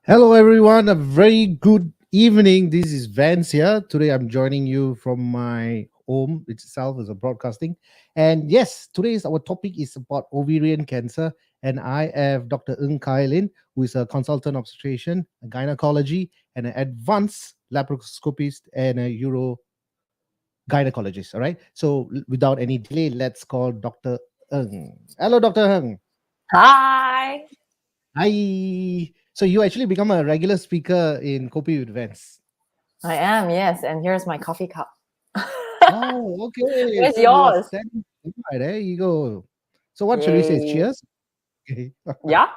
Hello, everyone. A very good evening. This is Vance here. Today, I'm joining you from my home itself as a broadcasting. And yes, today's our topic is about ovarian cancer. And I have Dr. Ng Kai Lyn, who is a consultant obstetrician, a gynecology, and an advanced laparoscopist and a urogynecologist. All right. So, without any delay, let's call Dr. Ng. Hello, Dr. Ng. Hi. Hi. So you actually become a regular speaker in Kopi With Vans. I am, yes. And here's my coffee cup. Oh, okay. Where's yours? There you go. So what should we say? Cheers. Okay. Yeah.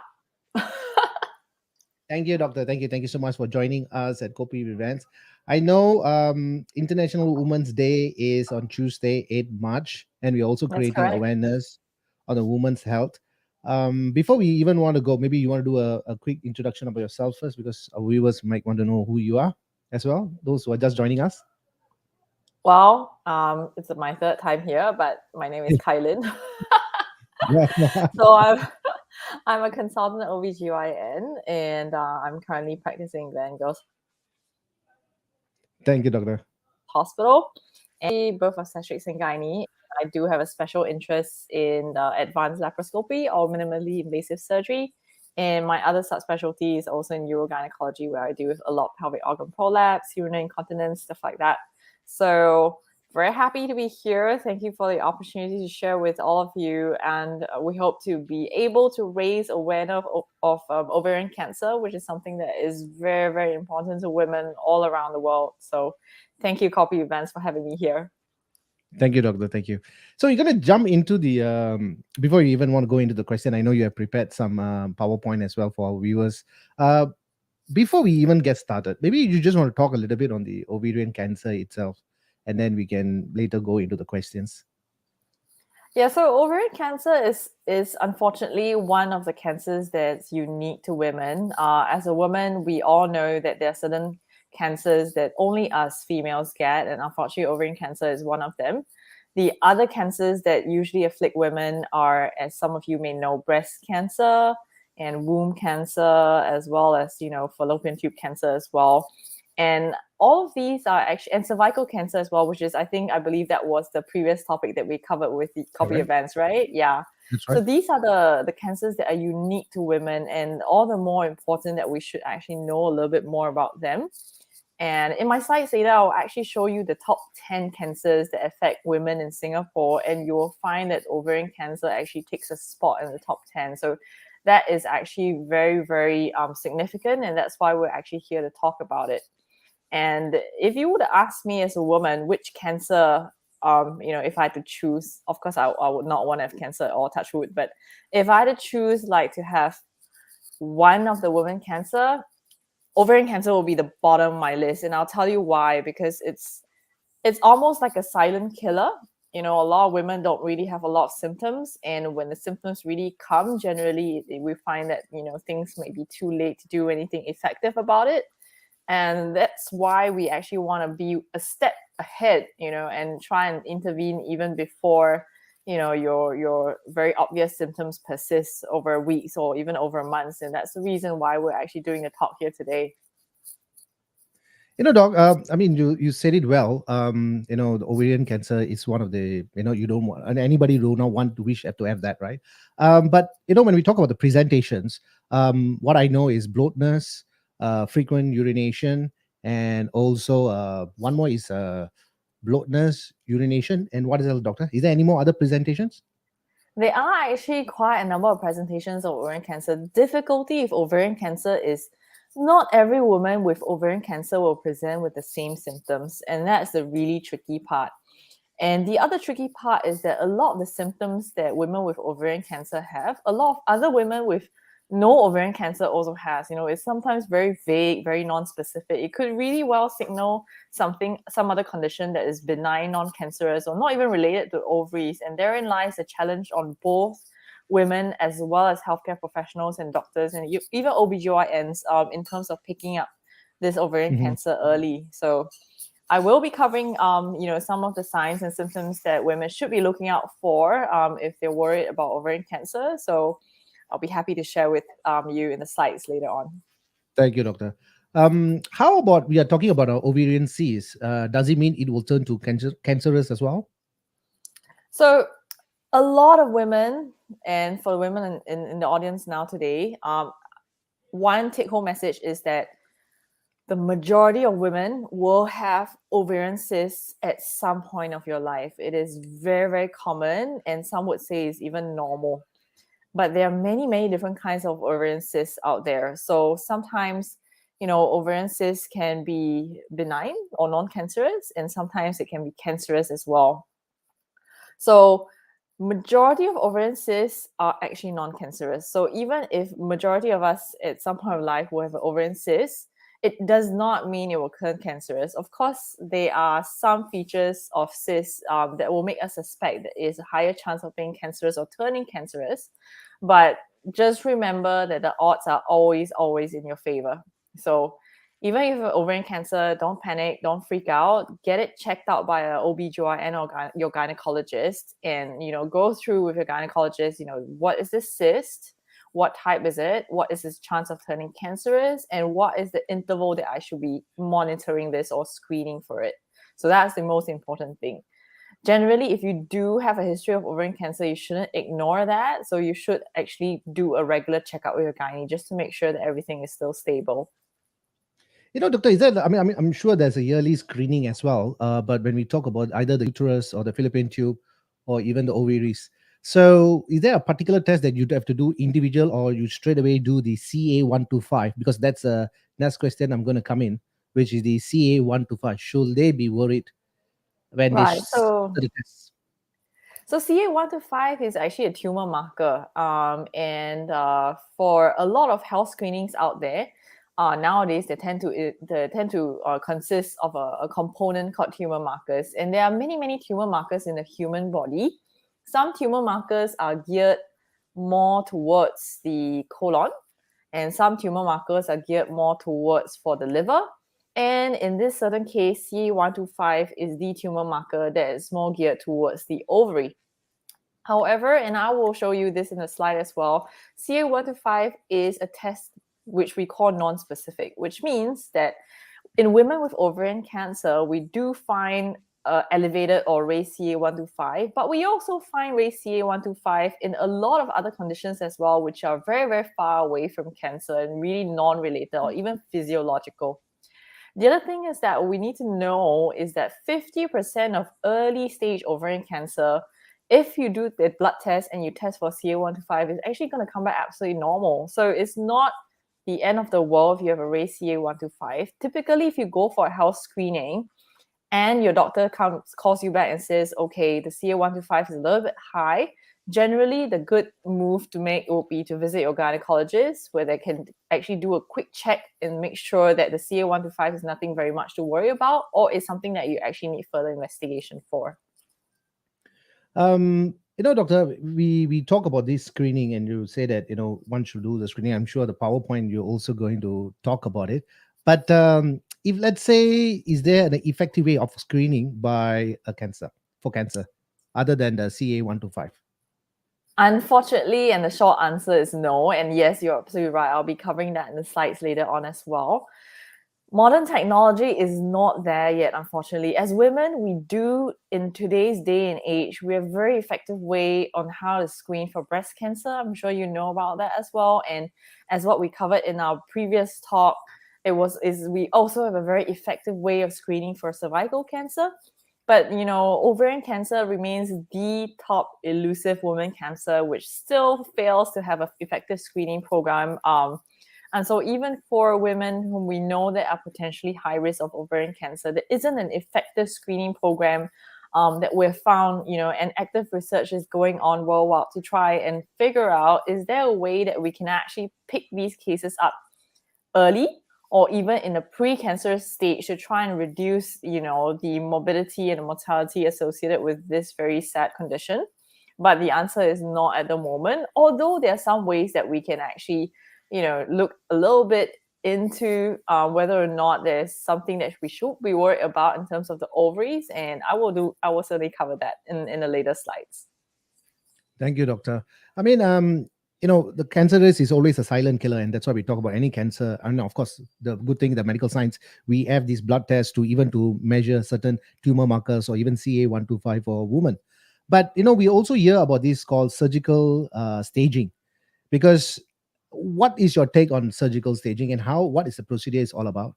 Thank you, doctor. Thank you so much for joining us at Kopi With Vans. I know International Women's Day is on Tuesday, 8 March, and we're also creating awareness on the women's health. Before we even want to go, maybe you want to do a quick introduction about yourself first, because our viewers might want to know who you are as well, those who are just joining us. Well, it's my third time here, but my name is Kai Lyn. So I'm a consultant OBGYN, and I'm currently practicing Gleneagles Thank you, Doctor. Hospital, and both obstetrics and gynae. I do have a special interest in advanced laparoscopy or minimally invasive surgery. And my other subspecialty is also in urogynaecology, where I deal with a lot of pelvic organ prolapse, urinary incontinence, stuff like that. So very happy to be here. Thank you for the opportunity to share with all of you. And we hope to be able to raise awareness of ovarian cancer, which is something that is very, very important to women all around the world. So thank you, Kopi With Vans, for having me here. Thank you, Doctor. Thank you. So you're going to jump into the, before you even want to go into the question, I know you have prepared some PowerPoint as well for our viewers. Before we even get started, maybe you just want to talk a little bit on the ovarian cancer itself, and then we can later go into the questions. Yeah, so ovarian cancer is unfortunately one of the cancers that's unique to women. As a woman, we all know that there are certain cancers that only us females get, and unfortunately ovarian cancer is one of them. The other cancers that usually afflict women are, as some of you may know, breast cancer and womb cancer, as well as, fallopian tube cancer as well. And all of these are actually, and cervical cancer as well, which is, I believe that was the previous topic that we covered with the Kopi With Vans, right? Yeah. That's So right. these are the cancers that are unique to women, and all the more important that we should actually know a little bit more about them. And in my slides later, I'll actually show you the top 10 cancers that affect women in Singapore, and you will find that ovarian cancer actually takes a spot in the top 10. So that is actually very, very significant, and that's why we're actually here to talk about it. And if you would ask me as a woman, which cancer, if I had to choose, of course, I would not want to have cancer or touch wood, but if I had to choose, like, to have one of the women cancer, ovarian cancer will be the bottom of my list. And I'll tell you why, because it's almost like a silent killer. A lot of women don't really have a lot of symptoms, and when the symptoms really come, generally we find that things may be too late to do anything effective about it. And that's why we actually want to be a step ahead, and try and intervene even before your very obvious symptoms persist over weeks or even over months. And that's the reason why we're actually doing a talk here today. Doc, I mean, you said it well. The ovarian cancer is one of the, you don't want, and anybody do not want to wish to have that, right? But, when we talk about the presentations, what I know is bloatness, frequent urination, and also one more is bloatness, urination. And what is else, doctor? Is there any more other presentations? There are actually quite a number of presentations of ovarian cancer. Difficulty with ovarian cancer is not every woman with ovarian cancer will present with the same symptoms, and that's the really tricky part. And the other tricky part is that a lot of the symptoms that women with ovarian cancer have, a lot of other women with no ovarian cancer also has. It's sometimes very vague, very non-specific. It could really well signal some other condition that is benign, non-cancerous, or not even related to ovaries. And therein lies the challenge on both women as well as healthcare professionals and doctors and even OBGYNs in terms of picking up this ovarian cancer early. So I will be covering, some of the signs and symptoms that women should be looking out for if they're worried about ovarian cancer. So I'll be happy to share with you in the slides later on. Thank you, doctor. How about we are talking about our ovarian cysts? Does it mean it will turn to cancerous as well? So a lot of women, and for women in the audience now today, one take-home message is that the majority of women will have ovarian cysts at some point of your life. It is very, very common, and some would say it's even normal. But there are many, many different kinds of ovarian cysts out there. So sometimes, ovarian cysts can be benign or non-cancerous, and sometimes it can be cancerous as well. So majority of ovarian cysts are actually non-cancerous. So even if majority of us at some point of life will have an ovarian cyst, it does not mean it will turn cancerous. Of course, there are some features of cysts that will make us suspect that it's a higher chance of being cancerous or turning cancerous. But just remember that the odds are always, always in your favor. So even if you have ovarian cancer, don't panic, don't freak out. Get it checked out by an OBGYN or your gynecologist, and go through with your gynecologist. What is this cyst? What type is it? What is its chance of turning cancerous? And what is the interval that I should be monitoring this or screening for it? So that's the most important thing. Generally, if you do have a history of ovarian cancer, you shouldn't ignore that. So you should actually do a regular checkup with your gynae just to make sure that everything is still stable. Doctor, is there? I'm sure there's a yearly screening as well. But when we talk about either the uterus or the fallopian tube, or even the ovaries, so is there a particular test that you'd have to do individual, or you straight away do the CA125? Because that's a next question I'm going to come in, which is the CA125. Should they be worried when they Right. start the test? So CA125 is actually a tumor marker. And for a lot of health screenings out there, nowadays they tend to consist of a component called tumor markers. And there are many, many tumor markers in the human body. Some tumor markers are geared more towards the colon, and some tumor markers are geared more towards for the liver. And in this certain case, CA125 is the tumor marker that is more geared towards the ovary. However, and I will show you this in the slide as well, CA125 is a test which we call non-specific, which means that in women with ovarian cancer, we do find elevated or raised CA125, but we also find raised CA125 in a lot of other conditions as well, which are very, very far away from cancer and really non-related or even physiological. The other thing is that we need to know is that 50% of early stage ovarian cancer, if you do the blood test and you test for CA125, is actually going to come back absolutely normal. So it's not the end of the world if you have a raised CA125. Typically, if you go for a health screening and your doctor calls you back and says, okay, the CA125 is a little bit high, generally the good move to make will be to visit your gynecologist, where they can actually do a quick check and make sure that the CA125 is nothing very much to worry about, or is something that you actually need further investigation for. Doctor, we talk about this screening, and you say that one should do the screening. I'm sure the PowerPoint you're also going to talk about it. But if let's say, is there an effective way of screening by a cancer other than the CA125? Unfortunately, and the short answer is no. And yes, you're absolutely right. I'll be covering that in the slides later on as well. Modern technology is not there yet, unfortunately. As women, we do, in today's day and age, we have a very effective way on how to screen for breast cancer. I'm sure you know about that as well. And as what we covered in our previous talk, we also have a very effective way of screening for cervical cancer. But ovarian cancer remains the top elusive woman cancer, which still fails to have an effective screening program. And so even for women whom we know that are potentially high risk of ovarian cancer, there isn't an effective screening program that we've found, and active research is going on worldwide to try and figure out, is there a way that we can actually pick these cases up early or even in the pre-cancerous stage to try and reduce, the morbidity and the mortality associated with this very sad condition? But the answer is not at the moment, although there are some ways that we can actually look a little bit into whether or not there's something that we should be worried about in terms of the ovaries, and I will certainly cover that in the later slides. Thank you, doctor. I mean, the cancer risk is always a silent killer, and that's why we talk about any cancer. And of course, the good thing, the medical science, we have these blood tests to measure certain tumor markers or even CA125 for a woman. But we also hear about this called surgical staging, because what is your take on surgical staging, and what is the procedure is all about?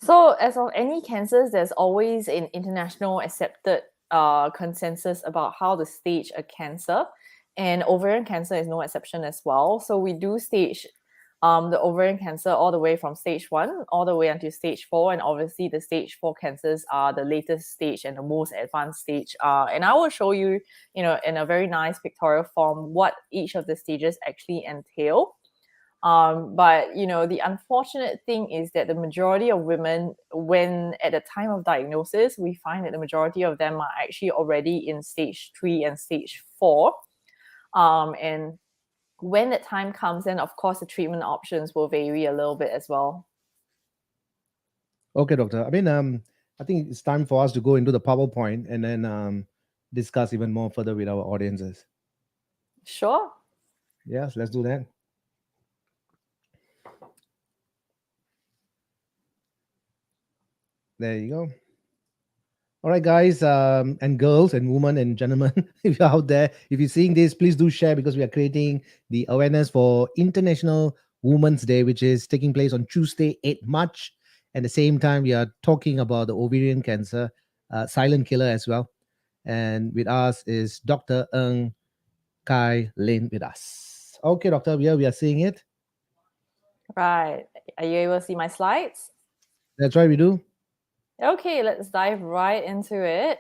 So as of any cancers, there's always an international accepted consensus about how to stage a cancer, and ovarian cancer is no exception as well. So we do stage the ovarian cancer all the way from stage 1 all the way until stage 4, and obviously the stage 4 cancers are the latest stage and the most advanced stage. And I will show you, in a very nice pictorial form what each of the stages actually entail. But the unfortunate thing is that the majority of women, when at the time of diagnosis, we find that the majority of them are actually already in stage 3 and stage 4. And when the time comes, then of course the treatment options will vary a little bit as well. Okay, doctor. I mean, I think it's time for us to go into the PowerPoint and then discuss even more further with our audiences. Sure. Yes, let's do that. There you go. All right, guys, and girls and women and gentlemen, if you're out there, if you're seeing this, please do share, because we are creating the awareness for International Women's Day, which is taking place on Tuesday, 8 March. At the same time, we are talking about the ovarian cancer, silent killer as well. And with us is Dr. Ng Kai Lyn with us. Okay, doctor, we are seeing it. Right. Are you able to see my slides? That's right, we do. Okay, let's dive right into it.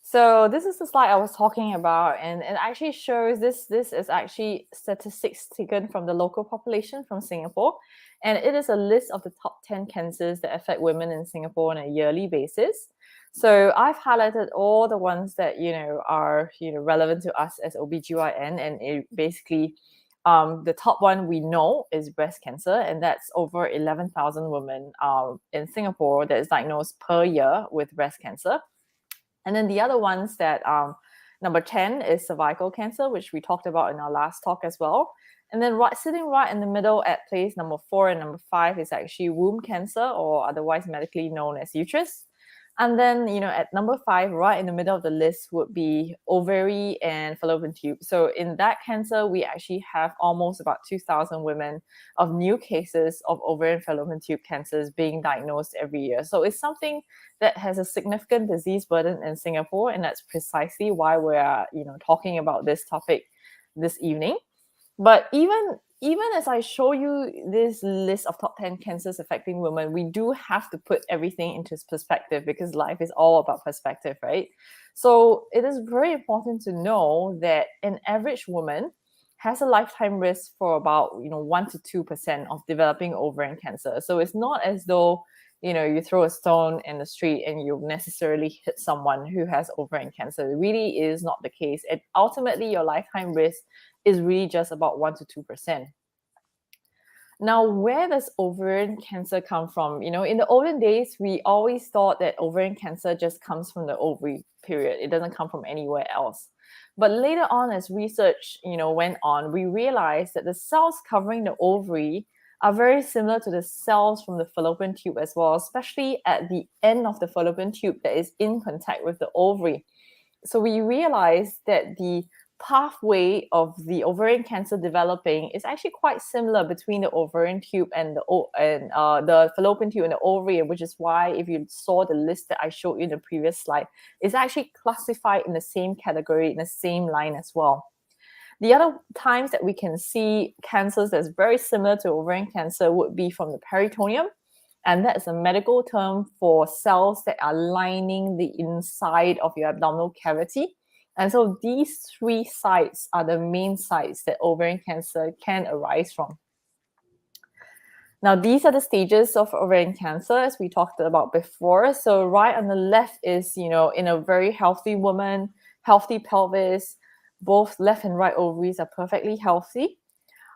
So this is the slide I was talking about, and it actually shows this is actually statistics taken from the local population from Singapore, and it is a list of the top 10 cancers that affect women in Singapore on a yearly basis. So I've highlighted all the ones that are relevant to us as OBGYN, and it basically The top one we know is breast cancer, and that's over 11,000 women in Singapore that is diagnosed per year with breast cancer. And then the other ones that number 10 is cervical cancer, which we talked about in our last talk as well. And then sitting right in the middle at place number 4 and number 5 is actually womb cancer, or otherwise medically known as uterus. And then, at number 5, right in the middle of the list would be ovary and fallopian tube. So in that cancer, we actually have almost about 2,000 women of new cases of ovarian fallopian tube cancers being diagnosed every year. So it's something that has a significant disease burden in Singapore, and that's precisely why we're, talking about this topic this evening. But even as I show you this list of top 10 cancers affecting women, we do have to put everything into perspective, because life is all about perspective, right? So it is very important to know that an average woman has a lifetime risk for about 1 to 2% of developing ovarian cancer. So it's not as though you throw a stone in the street and you necessarily hit someone who has ovarian cancer. It really is not the case. And ultimately, your lifetime risk is really just about 1 to 2%. Now, where does ovarian cancer come from? In the olden days, we always thought that ovarian cancer just comes from the ovary, period. It doesn't come from anywhere else. But later on, as research, went on, we realized that the cells covering the ovary are very similar to the cells from the fallopian tube as well, especially at the end of the fallopian tube that is in contact with the ovary. So we realized that the pathway of the ovarian cancer developing is actually quite similar between the ovarian tube and the fallopian tube and the ovary, which is why if you saw the list that I showed you in the previous slide, it's actually classified in the same category, in the same line as well. The other times that we can see cancers that's very similar to ovarian cancer would be from the peritoneum, and that's a medical term for cells that are lining the inside of your abdominal cavity. And so these 3 sites are the main sites that ovarian cancer can arise from. Now, these are the stages of ovarian cancer, as we talked about before. So right on the left is, in a very healthy woman, healthy pelvis, both left and right ovaries are perfectly healthy.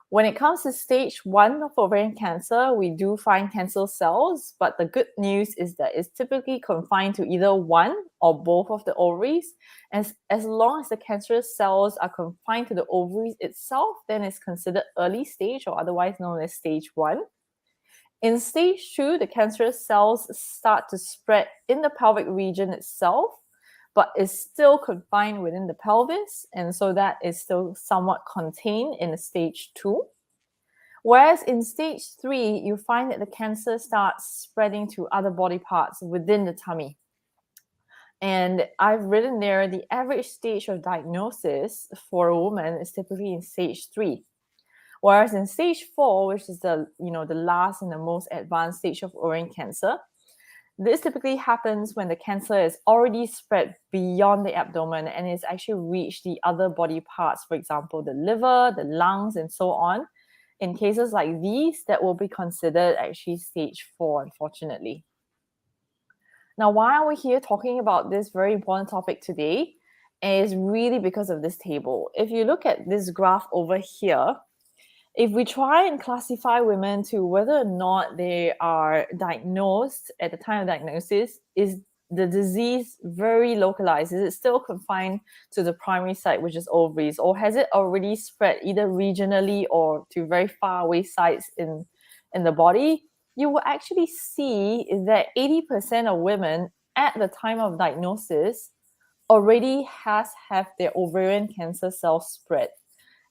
When it comes to stage 1 of ovarian cancer, we do find cancer cells, but the good news is that it's typically confined to either one or both of the ovaries. As long as the cancerous cells are confined to the ovaries itself, then it's considered early stage, or otherwise known as stage 1. In stage 2, the cancerous cells start to spread in the pelvic region itself, but is still confined within the pelvis, and so that is still somewhat contained in stage 2. Whereas in stage 3, you find that the cancer starts spreading to other body parts within the tummy. And I've written there the average stage of diagnosis for a woman is typically in stage 3. Whereas in stage 4, which is the last and the most advanced stage of ovarian cancer, this typically happens when the cancer is already spread beyond the abdomen and it's actually reached the other body parts, for example, the liver, the lungs, and so on. In cases like these, that will be considered actually stage 4, unfortunately. Now, why are we here talking about this very important topic today? Is really because of this table. If you look at this graph over here, if we try and classify women to whether or not they are diagnosed at the time of diagnosis, is the disease very localized? Is it still confined to the primary site, which is ovaries, or has it already spread either regionally or to very far away sites in the body? You will actually see that 80% of women at the time of diagnosis already have their ovarian cancer cells spread.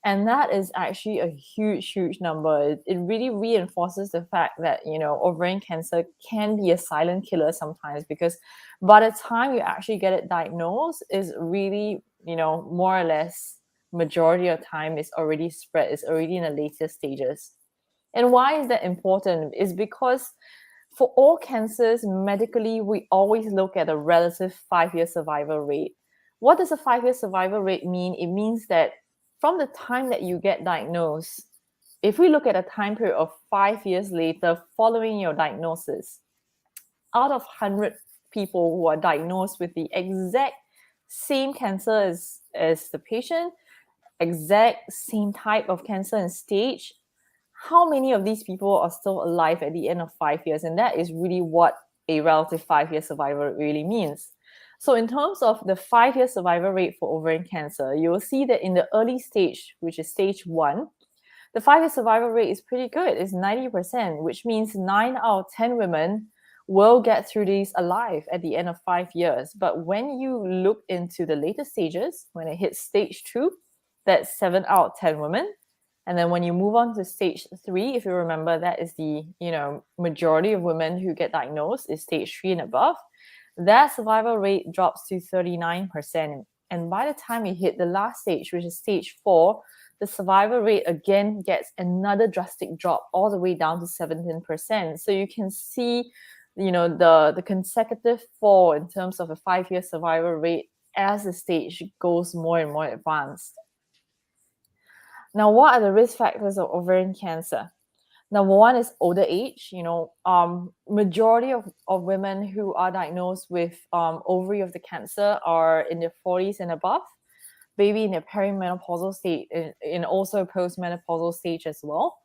And that is actually a huge, huge number. It really reinforces the fact that, ovarian cancer can be a silent killer sometimes, because by the time you actually get it diagnosed, is really, more or less majority of time is already spread, it's already in the later stages. And why is that important? Is because for all cancers, medically, we always look at a relative 5-year survival rate. What does a 5-year survival rate mean? It means that from the time that you get diagnosed, if we look at a time period of 5 years later following your diagnosis, out of 100 people who are diagnosed with the exact same cancer as the patient, exact same type of cancer and stage, how many of these people are still alive at the end of 5 years? And that is really what a relative 5-year survival rate really means. So in terms of the 5-year survival rate for ovarian cancer, you will see that in the early stage, which is stage 1, the 5-year survival rate is pretty good. It's 90%, which means 9 out of 10 women will get through these alive at the end of 5 years. But when you look into the later stages, when it hits stage 2, that's 7 out of 10 women. And then when you move on to stage 3, if you remember, that is the majority of women who get diagnosed is stage 3 and above. That survival rate drops to 39%. And by the time you hit the last stage, which is stage 4, the survival rate again gets another drastic drop all the way down to 17%. So you can see, the consecutive fall in terms of a 5-year survival rate as the stage goes more and more advanced. Now, what are the risk factors of ovarian cancer? Number one is older age. Majority of women who are diagnosed with ovary of the cancer are in their 40s and above, maybe in their perimenopausal state, and also postmenopausal stage as well.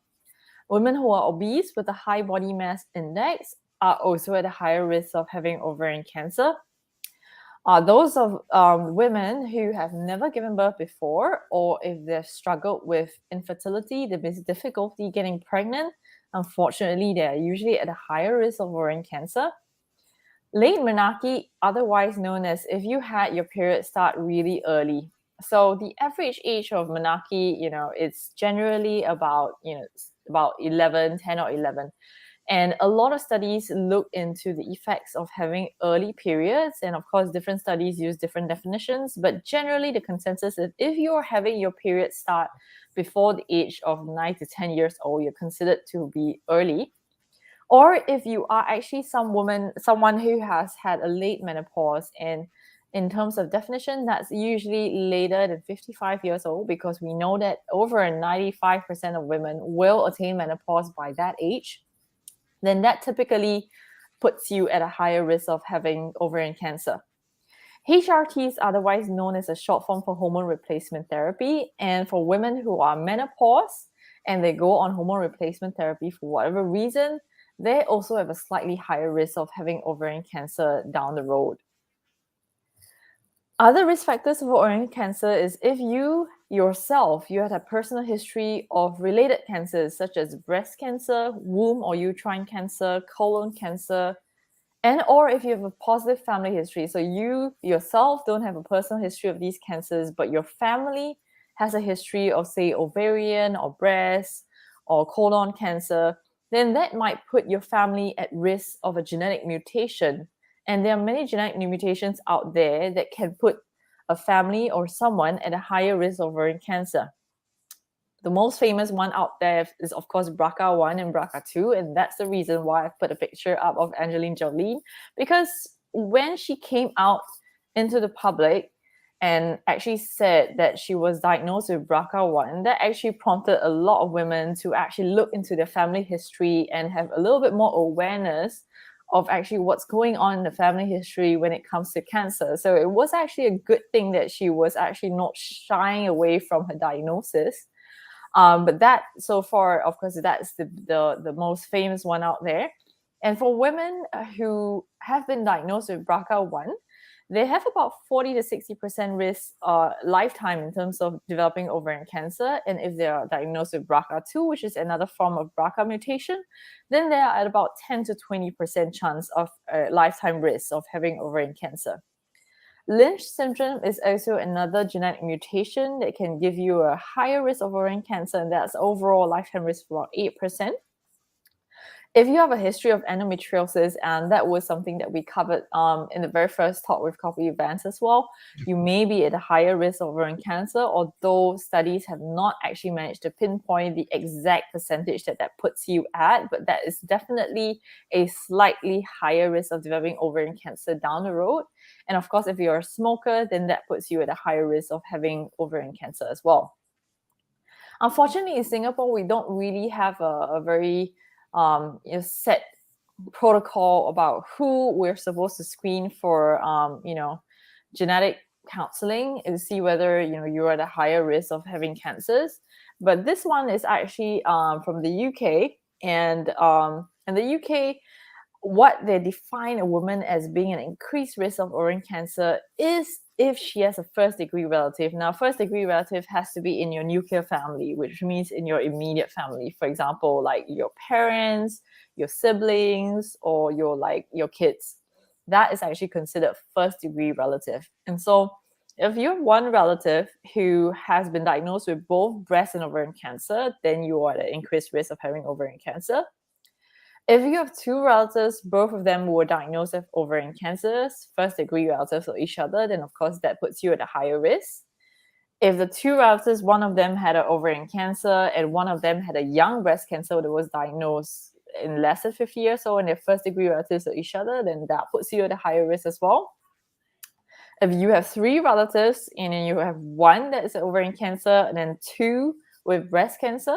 Women who are obese with a high body mass index are also at a higher risk of having ovarian cancer. Those of women who have never given birth before, or if they've struggled with infertility, the difficulty getting pregnant, unfortunately, they are usually at a higher risk of ovarian cancer. Late menarche, otherwise known as if you had your period start really early. So the average age of menarche, it's generally about 11, 10 or 11. And a lot of studies look into the effects of having early periods. And of course, different studies use different definitions. But generally, the consensus is if you're having your period start before the age of 9 to 10 years old, you're considered to be early. Or if you are actually someone who has had a late menopause, and in terms of definition, that's usually later than 55 years old, because we know that over 95% of women will attain menopause by that age, then that typically puts you at a higher risk of having ovarian cancer. HRT is otherwise known as a short form for hormone replacement therapy. And for women who are menopause and they go on hormone replacement therapy for whatever reason, they also have a slightly higher risk of having ovarian cancer down the road. Other risk factors for ovarian cancer is if you yourself, you had a personal history of related cancers such as breast cancer, womb or uterine cancer, colon cancer, and or if you have a positive family history. So you yourself don't have a personal history of these cancers, but your family has a history of, say, ovarian or breast or colon cancer, then that might put your family at risk of a genetic mutation. And there are many genetic mutations out there that can put a family or someone at a higher risk of ovarian cancer. The most famous one out there is, of course, BRCA1 and BRCA2, and that's the reason why I've put a picture up of Angelina Jolie, because when she came out into the public and actually said that she was diagnosed with BRCA1, that actually prompted a lot of women to actually look into their family history and have a little bit more awareness of actually what's going on in the family history when it comes to cancer. So it was actually a good thing that she was actually not shying away from her diagnosis. But that, so far, of course, that's the most famous one out there. And for women who have been diagnosed with BRCA1, they have about 40 to 60% risk lifetime in terms of developing ovarian cancer. And if they are diagnosed with BRCA2, which is another form of BRCA mutation, then they are at about 10 to 20% chance of lifetime risk of having ovarian cancer. Lynch syndrome is also another genetic mutation that can give you a higher risk of ovarian cancer, and that's overall lifetime risk for about 8%. If you have a history of endometriosis, and that was something that we covered in the very first talk with Kopi With Vans as well, you may be at a higher risk of ovarian cancer, although studies have not actually managed to pinpoint the exact percentage that puts you at, but that is definitely a slightly higher risk of developing ovarian cancer down the road. And of course, if you're a smoker, then that puts you at a higher risk of having ovarian cancer as well. Unfortunately, in Singapore, we don't really have a very set protocol about who we're supposed to screen for, genetic counseling and see whether you're at a higher risk of having cancers. But this one is actually from the UK, and in the UK, what they define a woman as being an increased risk of ovarian cancer is if she has a first degree relative. Now, first degree relative has to be in your nuclear family, which means in your immediate family. For example, like your parents, your siblings, or your kids. That is actually considered first degree relative. And so if you have one relative who has been diagnosed with both breast and ovarian cancer, then you are at increased risk of having ovarian cancer. If you have two relatives, both of them were diagnosed with ovarian cancers, first degree relatives of each other, then of course that puts you at a higher risk. If the two relatives, one of them had an ovarian cancer and one of them had a young breast cancer that was diagnosed in less than 50 years old, and they're first degree relatives of each other, then that puts you at a higher risk as well. If you have three relatives and then you have one that is ovarian cancer and then two with breast cancer,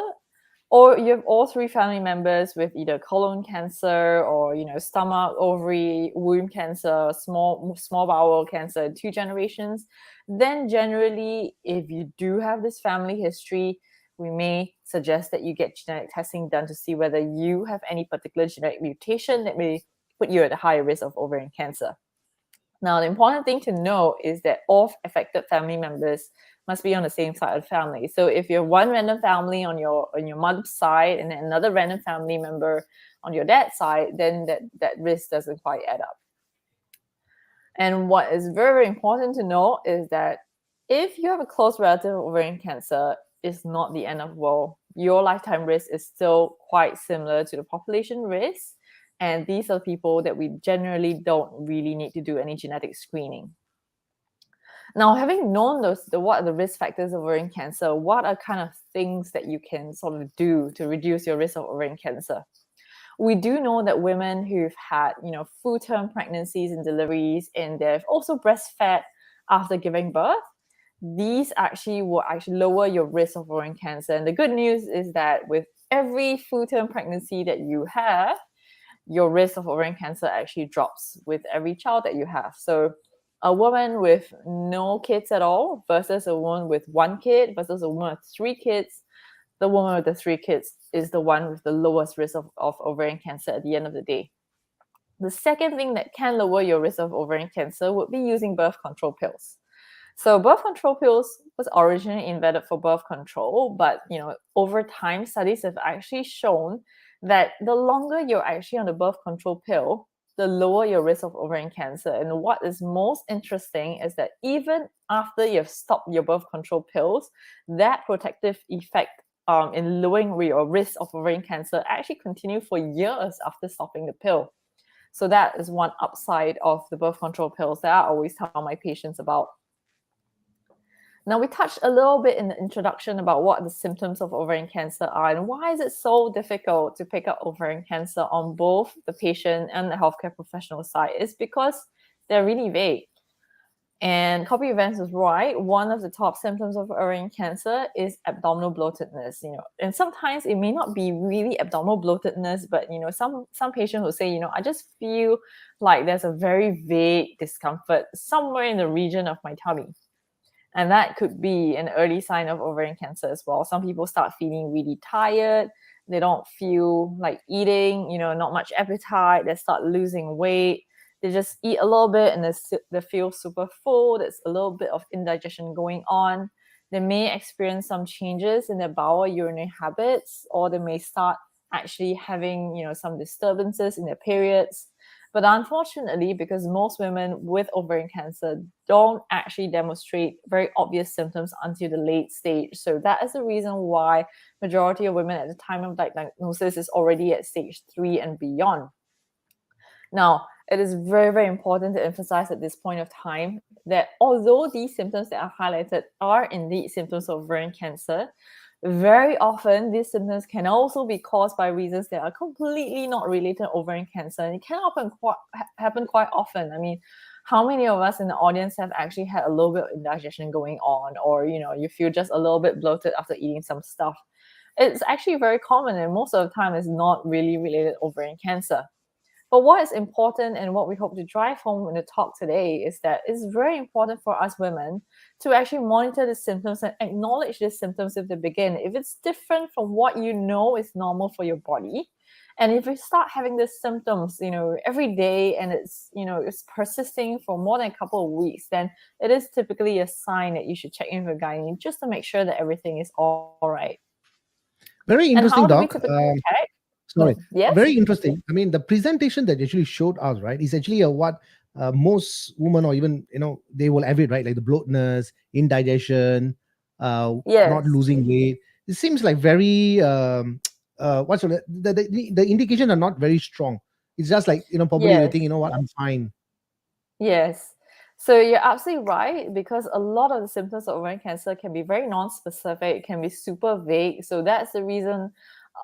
or you have all three family members with either colon cancer or stomach, ovary, womb cancer, small bowel cancer in 2 generations, then generally, if you do have this family history, we may suggest that you get genetic testing done to see whether you have any particular genetic mutation that may put you at a higher risk of ovarian cancer. Now, the important thing to know is that all affected family members must be on the same side of the family. So if you're one random family on your mother's side and then another random family member on your dad's side, then that risk doesn't quite add up. And what is very, very important to know is that if you have a close relative with ovarian cancer, it's not the end of the world. Your lifetime risk is still quite similar to the population risk. And these are people that we generally don't really need to do any genetic screening. Now, having known what are the risk factors of ovarian cancer, what are kind of things that you can sort of do to reduce your risk of ovarian cancer? We do know that women who've had, full-term pregnancies and deliveries, and they've also breastfed after giving birth, these will lower your risk of ovarian cancer. And the good news is that with every full-term pregnancy that you have, your risk of ovarian cancer actually drops with every child that you have. So a woman with no kids at all versus a woman with one kid versus a woman with 3 kids, the woman with the 3 kids is the one with the lowest risk of ovarian cancer at the end of the day. The second thing that can lower your risk of ovarian cancer would be using birth control pills. So birth control pills was originally invented for birth control, but over time, studies have actually shown that the longer you're actually on the birth control pill, the lower your risk of ovarian cancer. And what is most interesting is that even after you've stopped your birth control pills, that protective effect in lowering your risk of ovarian cancer actually continue for years after stopping the pill. So that is one upside of the birth control pills that I always tell my patients about. Now, we touched a little bit in the introduction about what the symptoms of ovarian cancer are and why is it so difficult to pick up ovarian cancer on both the patient and the healthcare professional side. It's because they're really vague. And Kopi With Vans is right. One of the top symptoms of ovarian cancer is abdominal bloatedness. And sometimes it may not be really abdominal bloatedness, but some patients will say, I just feel like there's a very vague discomfort somewhere in the region of my tummy. And that could be an early sign of ovarian cancer as well. Some people start feeling really tired. They don't feel like eating, not much appetite. They start losing weight. They just eat a little bit and they feel super full. There's a little bit of indigestion going on. They may experience some changes in their bowel urinary habits, or they may start actually having, some disturbances in their periods. But unfortunately, because most women with ovarian cancer don't actually demonstrate very obvious symptoms until the late stage. So that is the reason why majority of women at the time of diagnosis is already at stage 3 and beyond. Now, it is very, very important to emphasize at this point of time that although these symptoms that are highlighted are indeed symptoms of ovarian cancer, very often these symptoms can also be caused by reasons that are completely not related to ovarian cancer. And it can happen quite often. I mean, how many of us in the audience have actually had a little bit of indigestion going on, or you feel just a little bit bloated after eating some stuff? It's actually very common, and most of the time it's not really related to ovarian cancer. But what is important and what we hope to drive home in the talk today is that it's very important for us women to actually monitor the symptoms and acknowledge the symptoms if they begin. If it's different from what you know is normal for your body, and if you start having these symptoms, every day, and it's persisting for more than a couple of weeks, then it is typically a sign that you should check in with a gynae just to make sure that everything is all right. Very And how interesting, do we doc. typically check? Sorry, Yes? very interesting. I mean, the presentation that you actually showed us, right, is actually what most women, or even they will have it, right, like the bloatness, indigestion, not Yes. losing weight. It seems like very what's the indication are not very strong. It's just like probably they Yes. think, what, I'm fine. Yes. So you're absolutely right, because a lot of the symptoms of ovarian cancer can be very non-specific, can be super vague. So that's the reason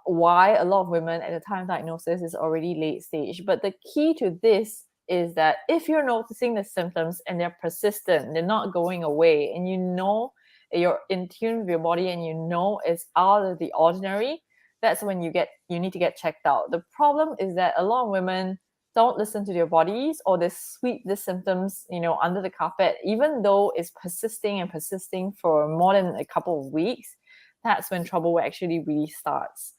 why a lot of women at the time of diagnosis is already late stage. But the key to this is that if you're noticing the symptoms and they're persistent, they're not going away, and you're in tune with your body and it's out of the ordinary, that's when you need to get checked out. The problem is that a lot of women don't listen to their bodies, or they sweep the symptoms, under the carpet, even though it's persisting and persisting for more than a couple of weeks. That's when trouble actually really starts.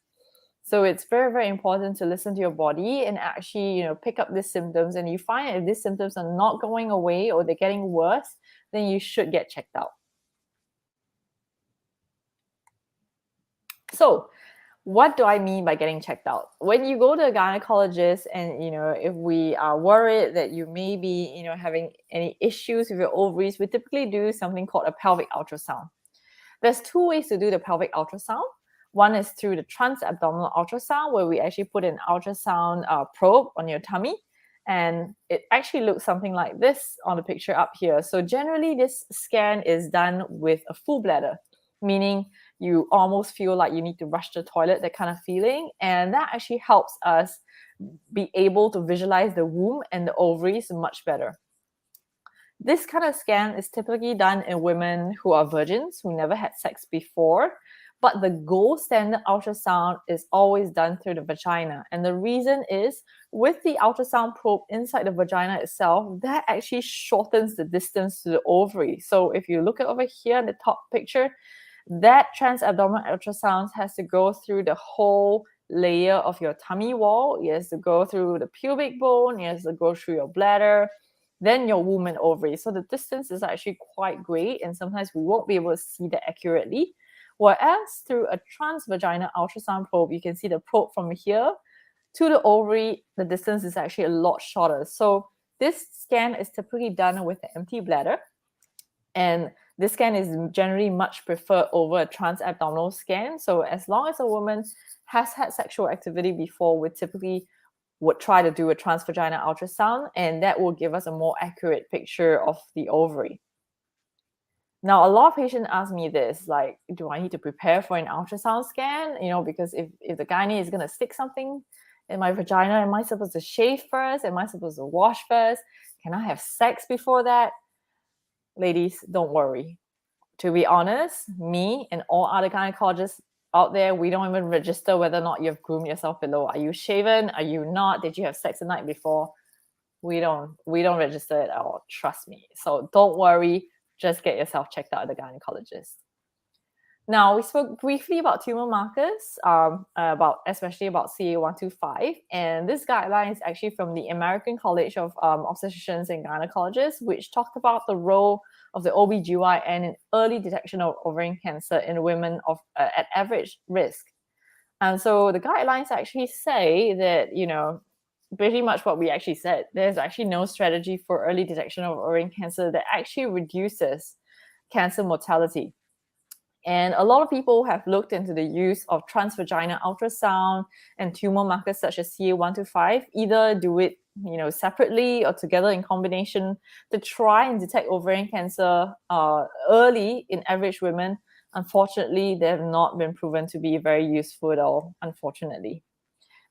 So it's very, very important to listen to your body and actually, pick up these symptoms. And you find if these symptoms are not going away or they're getting worse, then you should get checked out. So what do I mean by getting checked out? When you go to a gynecologist and, if we are worried that you may be, having any issues with your ovaries, we typically do something called a pelvic ultrasound. There's two ways to do the pelvic ultrasound. One is through the transabdominal ultrasound, where we actually put an ultrasound probe on your tummy. And it actually looks something like this on the picture up here. So generally, this scan is done with a full bladder, meaning you almost feel like you need to rush to the toilet, that kind of feeling. And that actually helps us be able to visualize the womb and the ovaries much better. This kind of scan is typically done in women who are virgins, who never had sex before. But the gold standard ultrasound is always done through the vagina. And the reason is, with the ultrasound probe inside the vagina itself, that actually shortens the distance to the ovary. So if you look at over here in the top picture, that transabdominal ultrasound has to go through the whole layer of your tummy wall. It has to go through the pubic bone. It has to go through your bladder, then your womb and ovary. So the distance is actually quite great, and sometimes we won't be able to see that accurately. Whereas through a transvaginal ultrasound probe, you can see the probe from here to the ovary, the distance is actually a lot shorter. So this scan is typically done with an empty bladder, and this scan is generally much preferred over a transabdominal scan. So as long as a woman has had sexual activity before, we typically would try to do a transvaginal ultrasound, and that will give us a more accurate picture of the ovary. Now, a lot of patients ask me this, like, do I need to prepare for an ultrasound scan? Because if the gynae is going to stick something in my vagina, am I supposed to shave first? Am I supposed to wash first? Can I have sex before that? Ladies, don't worry. To be honest, me and all other gynecologists out there, we don't even register whether or not you've groomed yourself below. Are you shaven? Are you not? Did you have sex the night before? We don't register it at all. Trust me. So don't worry. Just get yourself checked out at the gynecologist. Now, we spoke briefly about tumor markers, especially about CA125. And this guideline is actually from the American College of Obstetricians and Gynaecologists, which talked about the role of the OBGYN in early detection of ovarian cancer in women at average risk. And so the guidelines actually say that, pretty much what we actually said. There's actually no strategy for early detection of ovarian cancer that actually reduces cancer mortality. And a lot of people have looked into the use of transvaginal ultrasound and tumor markers such as CA125, either do it separately or together in combination to try and detect ovarian cancer early in average women. Unfortunately, they have not been proven to be very useful at all, unfortunately.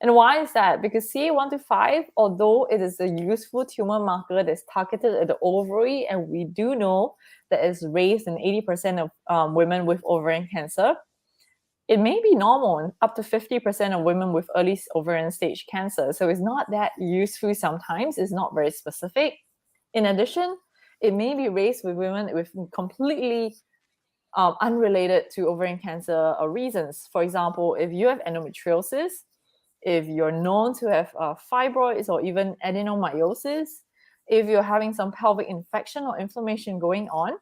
And why is that? Because CA125, although it is a useful tumor marker that's targeted at the ovary, and we do know that it's raised in 80% of women with ovarian cancer, it may be normal in up to 50% of women with early ovarian stage cancer. So it's not that useful sometimes. It's not very specific. In addition, it may be raised with women with completely unrelated to ovarian cancer reasons. For example, if you have endometriosis, if you're known to have fibroids or even adenomyosis, if you're having some pelvic infection or inflammation going on,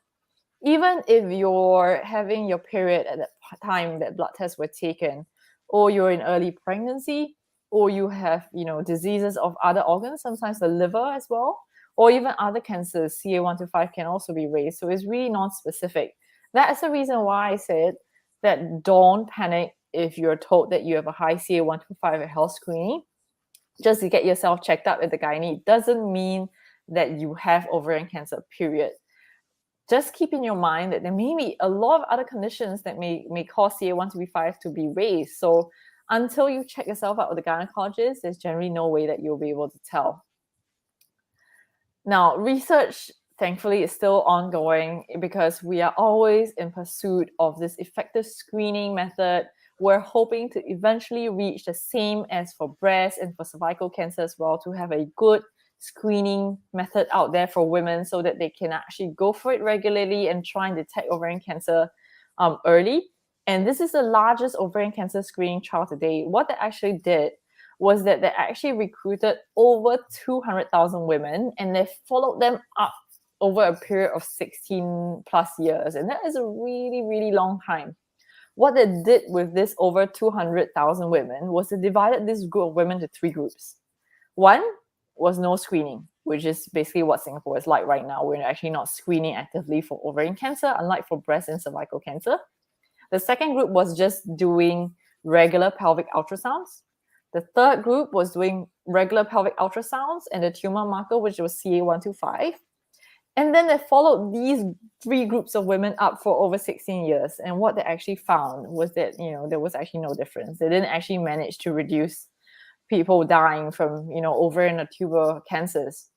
even if you're having your period at that time that blood tests were taken, or you're in early pregnancy, or you have, diseases of other organs, sometimes the liver as well, or even other cancers, CA1 to 5 can also be raised. So it's really non-specific. That's the reason why I said that don't panic if you're told that you have a high CA1 to 5 at health screening. Just to get yourself checked up at the gynae doesn't mean that you have ovarian cancer, period. Just keep in your mind that there may be a lot of other conditions that may cause CA1 to B5 to be raised. So until you check yourself out with a gynecologist, there's generally no way that you'll be able to tell. Now, research, thankfully, is still ongoing because we are always in pursuit of this effective screening method. We're hoping to eventually reach the same as for breast and for cervical cancer as well, to have a good screening method out there for women so that they can actually go for it regularly and try and detect ovarian cancer early. And this is the largest ovarian cancer screening trial today. What they actually did was that they actually recruited over 200,000 women and they followed them up over a period of 16 plus years. And that is a really, really long time. What they did with this over 200,000 women was they divided this group of women to 3 groups. One was no screening, which is basically what Singapore is like right now. We're actually not screening actively for ovarian cancer, unlike for breast and cervical cancer. The second group was just doing regular pelvic ultrasounds. The third group was doing regular pelvic ultrasounds and the tumor marker, which was CA125. And then they followed these 3 groups of women up for over 16 years. And what they actually found was that, there was actually no difference. They didn't actually manage to reduce people dying from, ovarian or tubal cancers.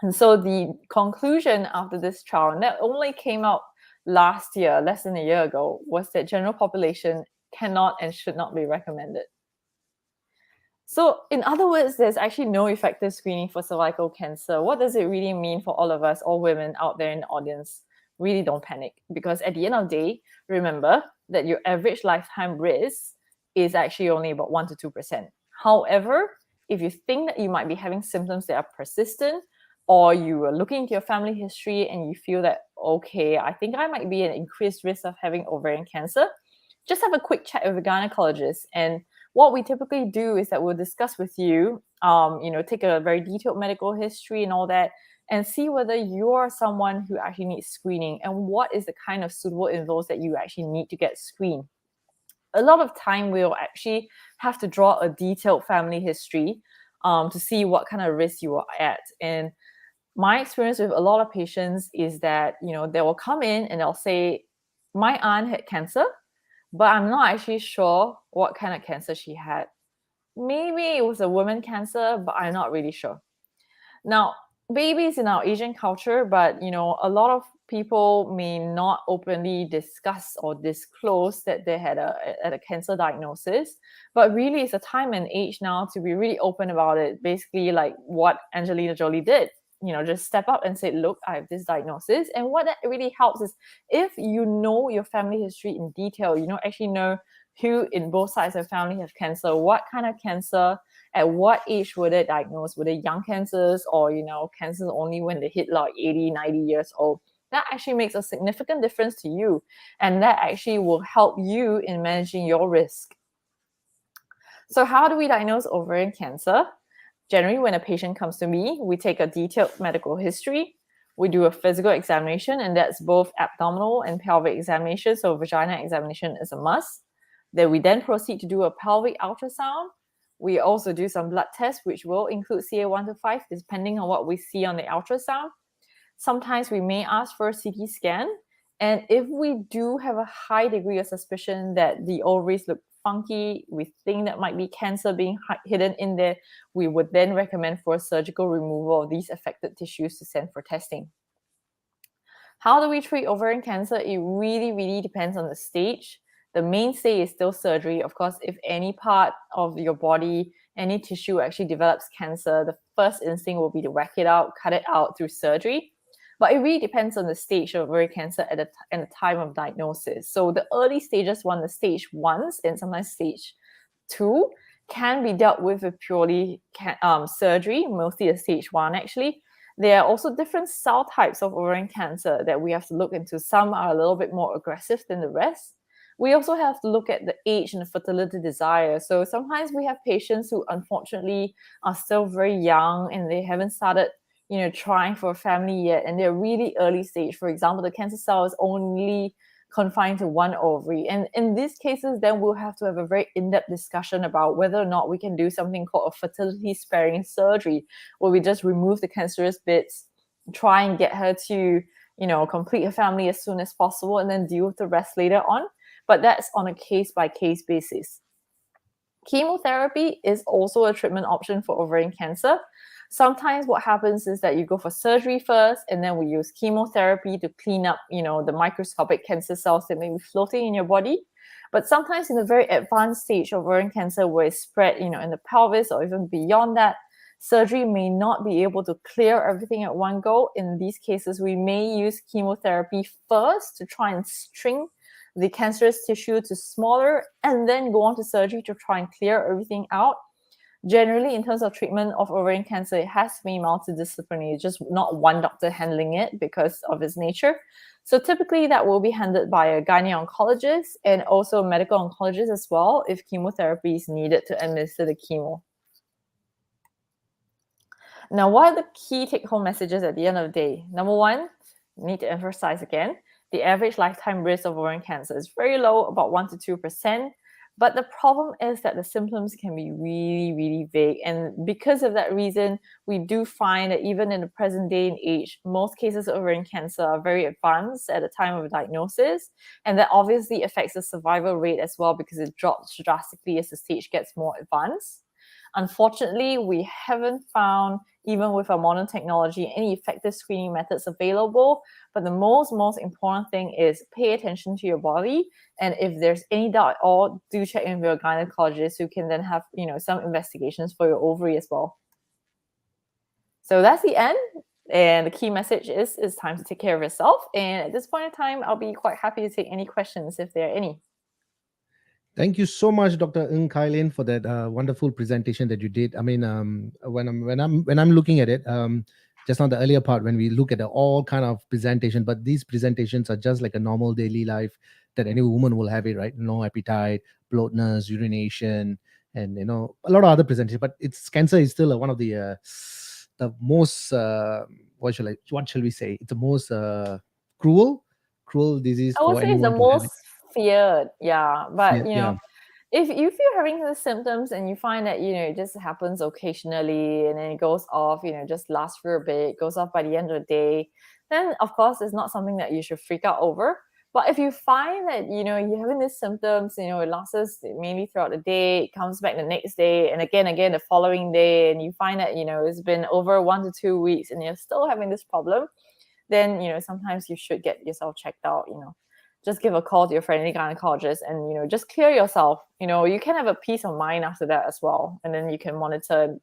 And so the conclusion after this trial, and that only came out last year, less than a year ago, was that general population cannot and should not be recommended. So in other words, there's actually no effective screening for cervical cancer. What does it really mean for all of us, all women out there in the audience? Really don't panic, because at the end of the day, remember that your average lifetime risk is actually only about 1 to 2%. However, if you think that you might be having symptoms that are persistent, or you are looking into your family history and you feel that, okay, I think I might be at increased risk of having ovarian cancer, just have a quick chat with a gynecologist. And what we typically do is that we'll discuss with you, take a very detailed medical history and all that, and see whether you are someone who actually needs screening and what is the kind of suitable intervals that you actually need to get screened. A lot of time we'll actually have to draw a detailed family history to see what kind of risk you are at. And my experience with a lot of patients is that, they will come in and they'll say, my aunt had cancer, but I'm not actually sure what kind of cancer she had. Maybe it was a woman cancer, but I'm not really sure. Now, babies in our Asian culture, but a lot of people may not openly discuss or disclose that they had a cancer diagnosis, but really it's a time and age now to be really open about it. Basically, like what Angelina Jolie did, just step up and say, look, I have this diagnosis. And what that really helps is if you know your family history in detail, actually know who in both sides of the family have cancer, what kind of cancer, at what age were they diagnosed, were they young cancers or, cancers only when they hit like 80, 90 years old. That actually makes a significant difference to you. And that actually will help you in managing your risk. So how do we diagnose ovarian cancer? Generally, when a patient comes to me, we take a detailed medical history. We do a physical examination, and that's both abdominal and pelvic examination. So vagina examination is a must. Then we proceed to do a pelvic ultrasound. We also do some blood tests, which will include CA1 to 5, depending on what we see on the ultrasound. Sometimes we may ask for a CT scan. And if we do have a high degree of suspicion that the ovaries look funky, we think that might be cancer being hidden in there, we would then recommend for a surgical removal of these affected tissues to send for testing. How do we treat ovarian cancer? It really, really depends on the stage. the mainstay is still surgery. Of course, if any part of your body, any tissue actually develops cancer, the first instinct will be to whack it out, cut it out through surgery. But it really depends on the stage of ovarian cancer at the time of diagnosis. So the early stages one, the stage 1s and sometimes stage 2, can be dealt with purely surgery, mostly a stage 1 actually. There are also different cell types of ovarian cancer that we have to look into. Some are a little bit more aggressive than the rest. We also have to look at the age and the fertility desire. So sometimes we have patients who unfortunately are still very young and they haven't started trying for a family yet, and they're really early stage. For example, the cancer cell is only confined to one ovary. And in these cases, then we'll have to have a very in-depth discussion about whether or not we can do something called a fertility sparing surgery, where we just remove the cancerous bits, try and get her to, complete her family as soon as possible, and then deal with the rest later on. But that's on a case-by-case basis. Chemotherapy is also a treatment option for ovarian cancer. Sometimes what happens is that you go for surgery first, and then we use chemotherapy to clean up, the microscopic cancer cells that may be floating in your body. But sometimes in a very advanced stage of ovarian cancer where it's spread, in the pelvis or even beyond that, surgery may not be able to clear everything at one go. In these cases, we may use chemotherapy first to try and string the cancerous tissue to smaller, and then go on to surgery to try and clear everything out. Generally, in terms of treatment of ovarian cancer, it has to be multidisciplinary, just not one doctor handling it because of its nature. So typically that will be handled by a gynaecologist and also a medical oncologist as well if chemotherapy is needed to administer the chemo. Now, what are the key take-home messages at the end of the day? Number one, need to emphasize again, the average lifetime risk of ovarian cancer is very low, about 1 to 2%. But the problem is that the symptoms can be really, really vague. And because of that reason, we do find that even in the present day and age, most cases of ovarian cancer are very advanced at the time of diagnosis. And that obviously affects the survival rate as well because it drops drastically as the stage gets more advanced. Unfortunately, we haven't found, even with our modern technology, any effective screening methods available. But the most important thing is pay attention to your body. And if there's any doubt at all, do check in with your gynecologist who can then have, some investigations for your ovary as well. So that's the end. And the key message is it's time to take care of yourself. And at this point in time, I'll be quite happy to take any questions if there are any. Thank you so much, Dr. Ng Kai Lyn, for that wonderful presentation that you did. I mean, when I'm looking at it, just on the earlier part, when we look at all kind of presentation, but these presentations are just like a normal daily life that any woman will have it, right? No appetite, bloatness, urination, and a lot of other presentations. But it's cancer is still one of the most what shall we say? It's the most cruel disease I would for say it's the anyone to have it. most feared, yeah. But Yeah. if you're having the symptoms and you find that it just happens occasionally and then it goes off, just lasts for a bit, goes off by the end of the day, then of course it's not something that you should freak out over. But if you find that you're having these symptoms, it lasts mainly throughout the day, it comes back the next day, and again the following day, and you find that it's been over 1 to 2 weeks and you're still having this problem, then sometimes you should get yourself checked out. Just give a call to your friendly gynecologist and just clear yourself. You can have a peace of mind after that as well, and then you can monitor.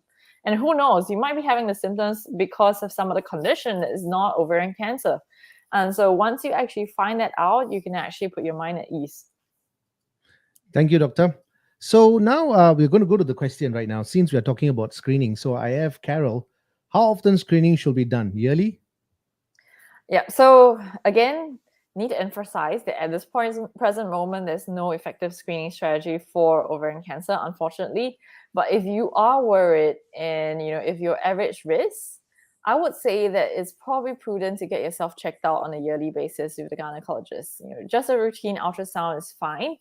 And who knows, you might be having the symptoms because of some other condition that is not ovarian cancer. And so once you actually find that out, you can actually put your mind at ease. Thank you, doctor. So now we're going to go to the question right now, since we are talking about screening. So I have Carol. How often screening should be done? Yearly? Yeah. So again, need to emphasize that at this present moment, there's no effective screening strategy for ovarian cancer, unfortunately. But if you are worried and if you're average risk, I would say that it's probably prudent to get yourself checked out on a yearly basis with the gynecologist. Just a routine ultrasound is fine.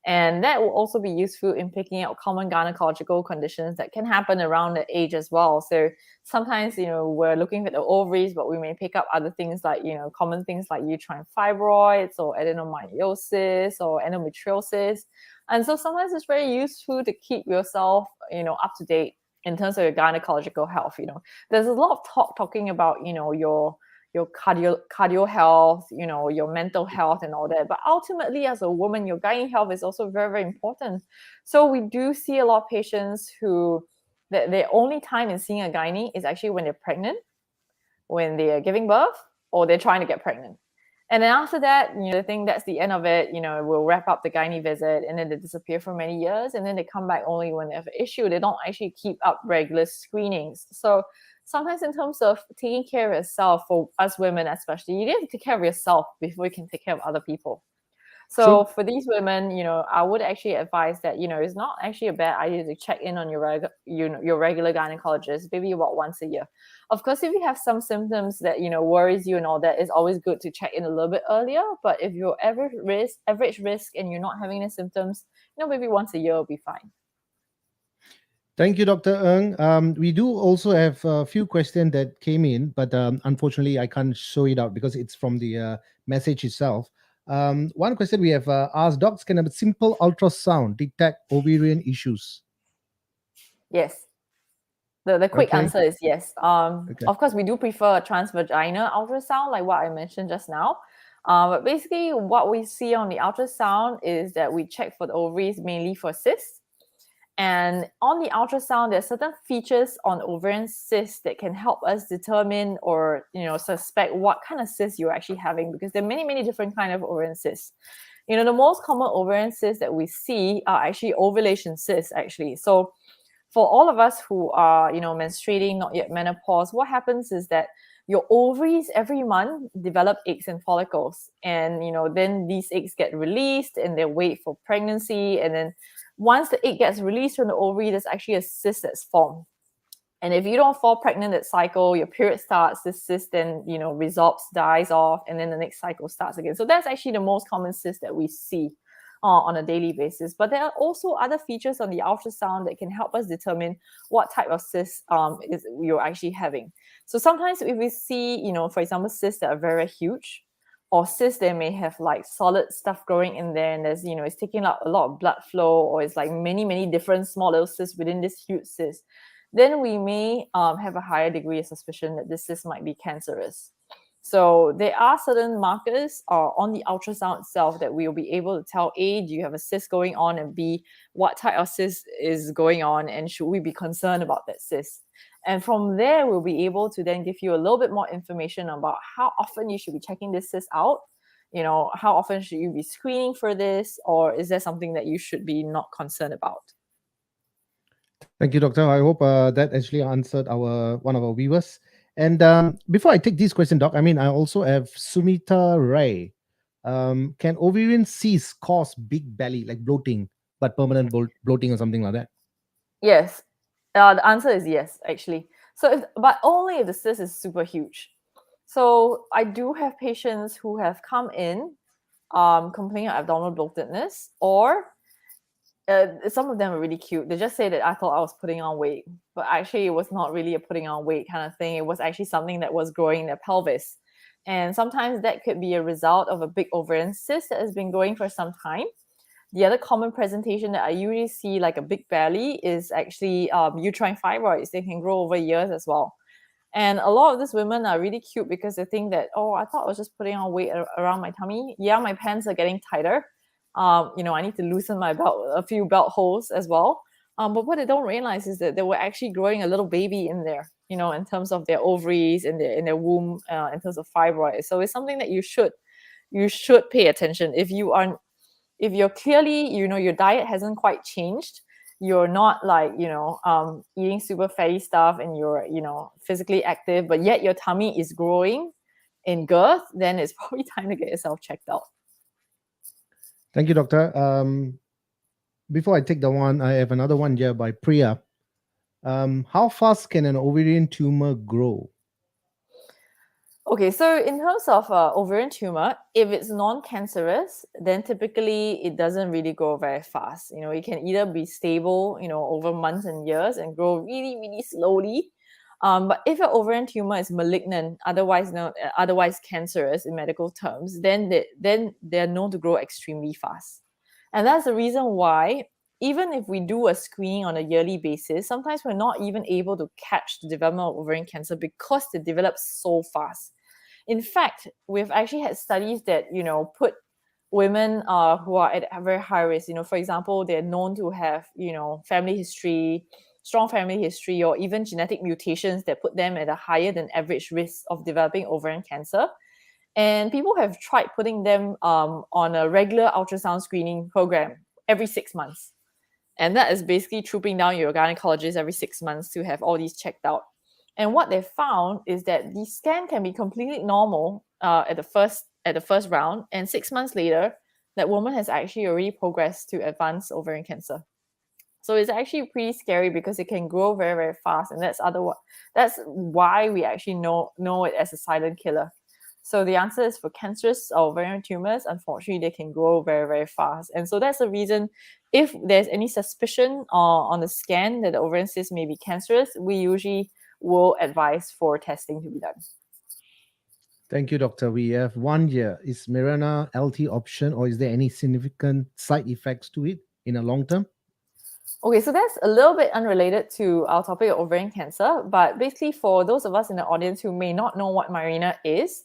And that will also be useful in picking out common gynecological conditions that can happen around the age as well. So sometimes, we're looking at the ovaries, but we may pick up other things like, common things like uterine fibroids or endometriosis or endometriosis. And so sometimes it's very useful to keep yourself, up to date in terms of your gynecological health. There's a lot of talking about, your your cardio health, your mental health and all that. But ultimately, as a woman, your gynae health is also very, very important. So we do see a lot of patients who their only time in seeing a gynae is actually when they're pregnant, when they're giving birth, or they're trying to get pregnant. And then after that, they think that's the end of it. We'll wrap up the gynae visit, and then they disappear for many years, and then they come back only when they have an issue. They don't actually keep up regular screenings. So sometimes in terms of taking care of yourself, for us women especially, you have to take care of yourself before you can take care of other people. So for these women, I would actually advise that, it's not actually a bad idea to check in on your regular gynecologist, maybe about once a year. Of course, if you have some symptoms that, worries you and all that, it's always good to check in a little bit earlier. But if you're average risk and you're not having any symptoms, maybe once a year will be fine. Thank you, Dr. Ng. We do also have a few questions that came in, but unfortunately, I can't show it out because it's from the message itself. One question we have asked, docs, can a simple ultrasound detect ovarian issues? Yes. The quick answer is yes. Of course, we do prefer a transvaginal ultrasound, like what I mentioned just now. But basically, what we see on the ultrasound is that we check for the ovaries mainly for cysts. And on the ultrasound, there are certain features on ovarian cysts that can help us determine or suspect what kind of cysts you're actually having, because there are many, many different kinds of ovarian cysts. The most common ovarian cysts that we see are actually ovulation cysts, actually. So for all of us who are, menstruating, not yet menopause, what happens is that your ovaries every month develop eggs and follicles. And, then these eggs get released and they wait for pregnancy. And then once the egg gets released from the ovary, there's actually a cyst that's formed. And if you don't fall pregnant that cycle, your period starts, this cyst then, resorbs, dies off, and then the next cycle starts again. So that's actually the most common cyst that we see on a daily basis. But there are also other features on the ultrasound that can help us determine what type of cyst you're actually having. So sometimes if we see, for example, cysts that are very huge, or cysts that may have like solid stuff growing in there, and there's, it's taking up a lot of blood flow, or it's like many, many different small little cysts within this huge cyst, then we may have a higher degree of suspicion that this cyst might be cancerous. So there are certain markers on the ultrasound itself that we'll be able to tell, A, do you have a cyst going on, and B, what type of cyst is going on, and should we be concerned about that cyst? And from there, we'll be able to then give you a little bit more information about how often you should be checking this cyst out. How often should you be screening for this, or is there something that you should be not concerned about? Thank you, Doctor. I hope that actually answered one of our viewers. And before I take this question, Doc, I also have Sumita Ray. Can ovarian cysts cause big belly, like bloating, but permanent bloating or something like that? Yes. The answer is yes, actually. But only if the cyst is super huge. So I do have patients who have come in complaining of abdominal bloatedness, or some of them are really cute. They just say that I thought I was putting on weight, but actually it was not really a putting on weight kind of thing. It was actually something that was growing in their pelvis. And sometimes that could be a result of a big ovarian cyst that has been growing for some time. The other common presentation that I usually see, like a big belly, is actually uterine fibroids. They can grow over years as well. And a lot of these women are really cute because they think that, oh, I thought I was just putting on weight around my tummy. Yeah, my pants are getting tighter. I need to loosen my belt, a few belt holes as well. But what they don't realize is that they were actually growing a little baby in there, in terms of their ovaries and in their womb, in terms of fibroids. So it's something that you should pay attention. If you're clearly, your diet hasn't quite changed, you're not like, eating super fatty stuff, and you're, physically active, but yet your tummy is growing in girth, then it's probably time to get yourself checked out. Thank you, Doctor. Before I take the one, I have another one here by Priya. How fast can an ovarian tumor grow? Okay, so in terms of ovarian tumor, if it's non-cancerous, then typically it doesn't really grow very fast. It can either be stable, over months and years, and grow really, really slowly. But if an ovarian tumor is malignant, otherwise cancerous in medical terms, then they're known to grow extremely fast. And that's the reason why, even if we do a screening on a yearly basis, sometimes we're not even able to catch the development of ovarian cancer because they develop so fast. In fact, we've actually had studies that, put women who are at a very high risk, for example, they're known to have, family history, strong family history, or even genetic mutations that put them at a higher than average risk of developing ovarian cancer. And people have tried putting them on a regular ultrasound screening program every 6 months. And that is basically trooping down your gynecologist every 6 months to have all these checked out. And what they found is that the scan can be completely normal at the first round, and 6 months later, that woman has actually already progressed to advanced ovarian cancer. So it's actually pretty scary because it can grow very, very fast, and that's why we actually know it as a silent killer. So the answer is for cancerous ovarian tumors, unfortunately, they can grow very, very fast. And so that's the reason, if there's any suspicion on the scan that the ovarian cyst may be cancerous, we usually will advise for testing to be done. Thank you, doctor. We have 1 year. Is Mirena LT option, or is there any significant side effects to it in a long term? Okay, so that's a little bit unrelated to our topic of ovarian cancer, but basically for those of us in the audience who may not know what Mirena is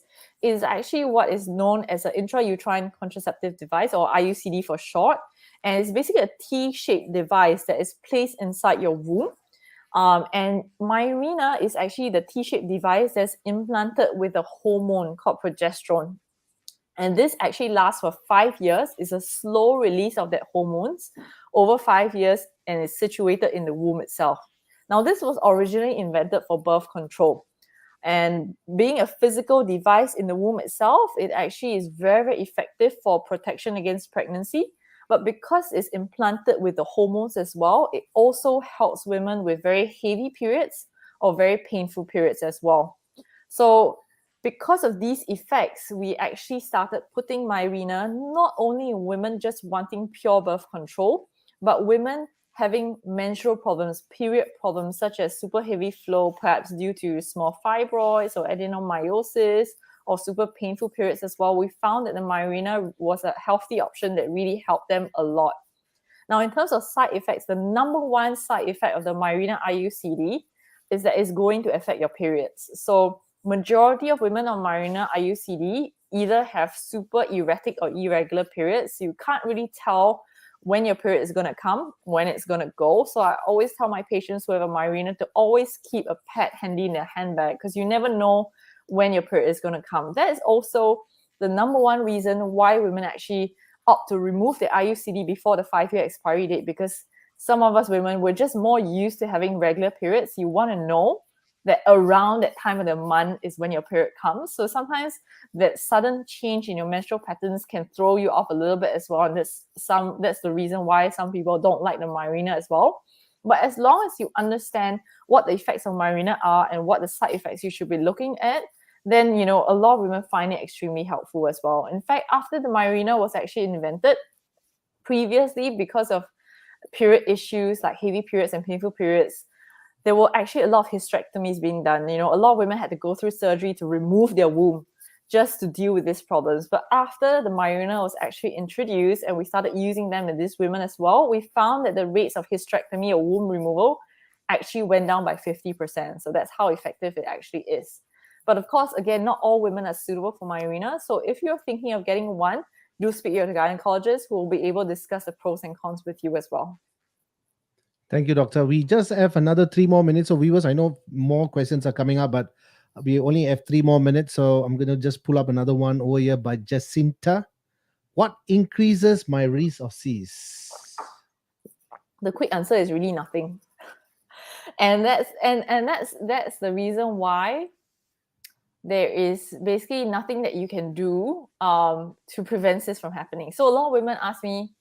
actually what is known as an intrauterine contraceptive device, or IUCD for short. And it's basically a T-shaped device that is placed inside your womb. And Mirena is actually the T-shaped device that's implanted with a hormone called progesterone. And this actually lasts for 5 years. It's a slow release of that hormones over 5 years, and is situated in the womb itself. Now, this was originally invented for birth control. And being a physical device in the womb itself, it actually is very, very effective for protection against pregnancy. But because it's implanted with the hormones as well, it also helps women with very heavy periods or very painful periods as well. So because of these effects, we actually started putting Mirena not only in women just wanting pure birth control, but women having menstrual problems, period problems, such as super heavy flow, perhaps due to small fibroids or adenomyosis, or super painful periods as well. We found that the Mirena was a healthy option that really helped them a lot. Now, in terms of side effects, the number one side effect of the Mirena IUCD is that it's going to affect your periods. So majority of women on Mirena IUCD either have super erratic or irregular periods. You can't really tell when your period is going to come, when it's going to go. So I always tell my patients who have a Mirena to always keep a pad handy in their handbag, because you never know when your period is going to come. That is also the number one reason why women actually opt to remove the IUCD before the 5-year expiry date, because some of us women, we're just more used to having regular periods. You want to know that around that time of the month is when your period comes. So sometimes that sudden change in your menstrual patterns can throw you off a little bit as well. And that's the reason why some people don't like the Mirena as well. But as long as you understand what the effects of Mirena are and what the side effects you should be looking at, then, a lot of women find it extremely helpful as well. In fact, after the Mirena was actually invented, previously, because of period issues like heavy periods and painful periods, there were actually a lot of hysterectomies being done. A lot of women had to go through surgery to remove their womb just to deal with these problems. But after the Mirena was actually introduced and we started using them in these women as well, we found that the rates of hysterectomy or womb removal actually went down by 50%. So that's how effective it actually is. But of course, again, not all women are suitable for Mirena. So if you're thinking of getting one, do speak to your gynecologist, who will be able to discuss the pros and cons with you as well. Thank you, doctor. We just have another 3 more minutes. So viewers, I know more questions are coming up, but we only have 3 more minutes. So I'm going to just pull up another one over here by Jacinta. What increases my risk of cysts? The quick answer is really nothing. And that's the reason why there is basically nothing that you can do to prevent this from happening. So a lot of women ask me,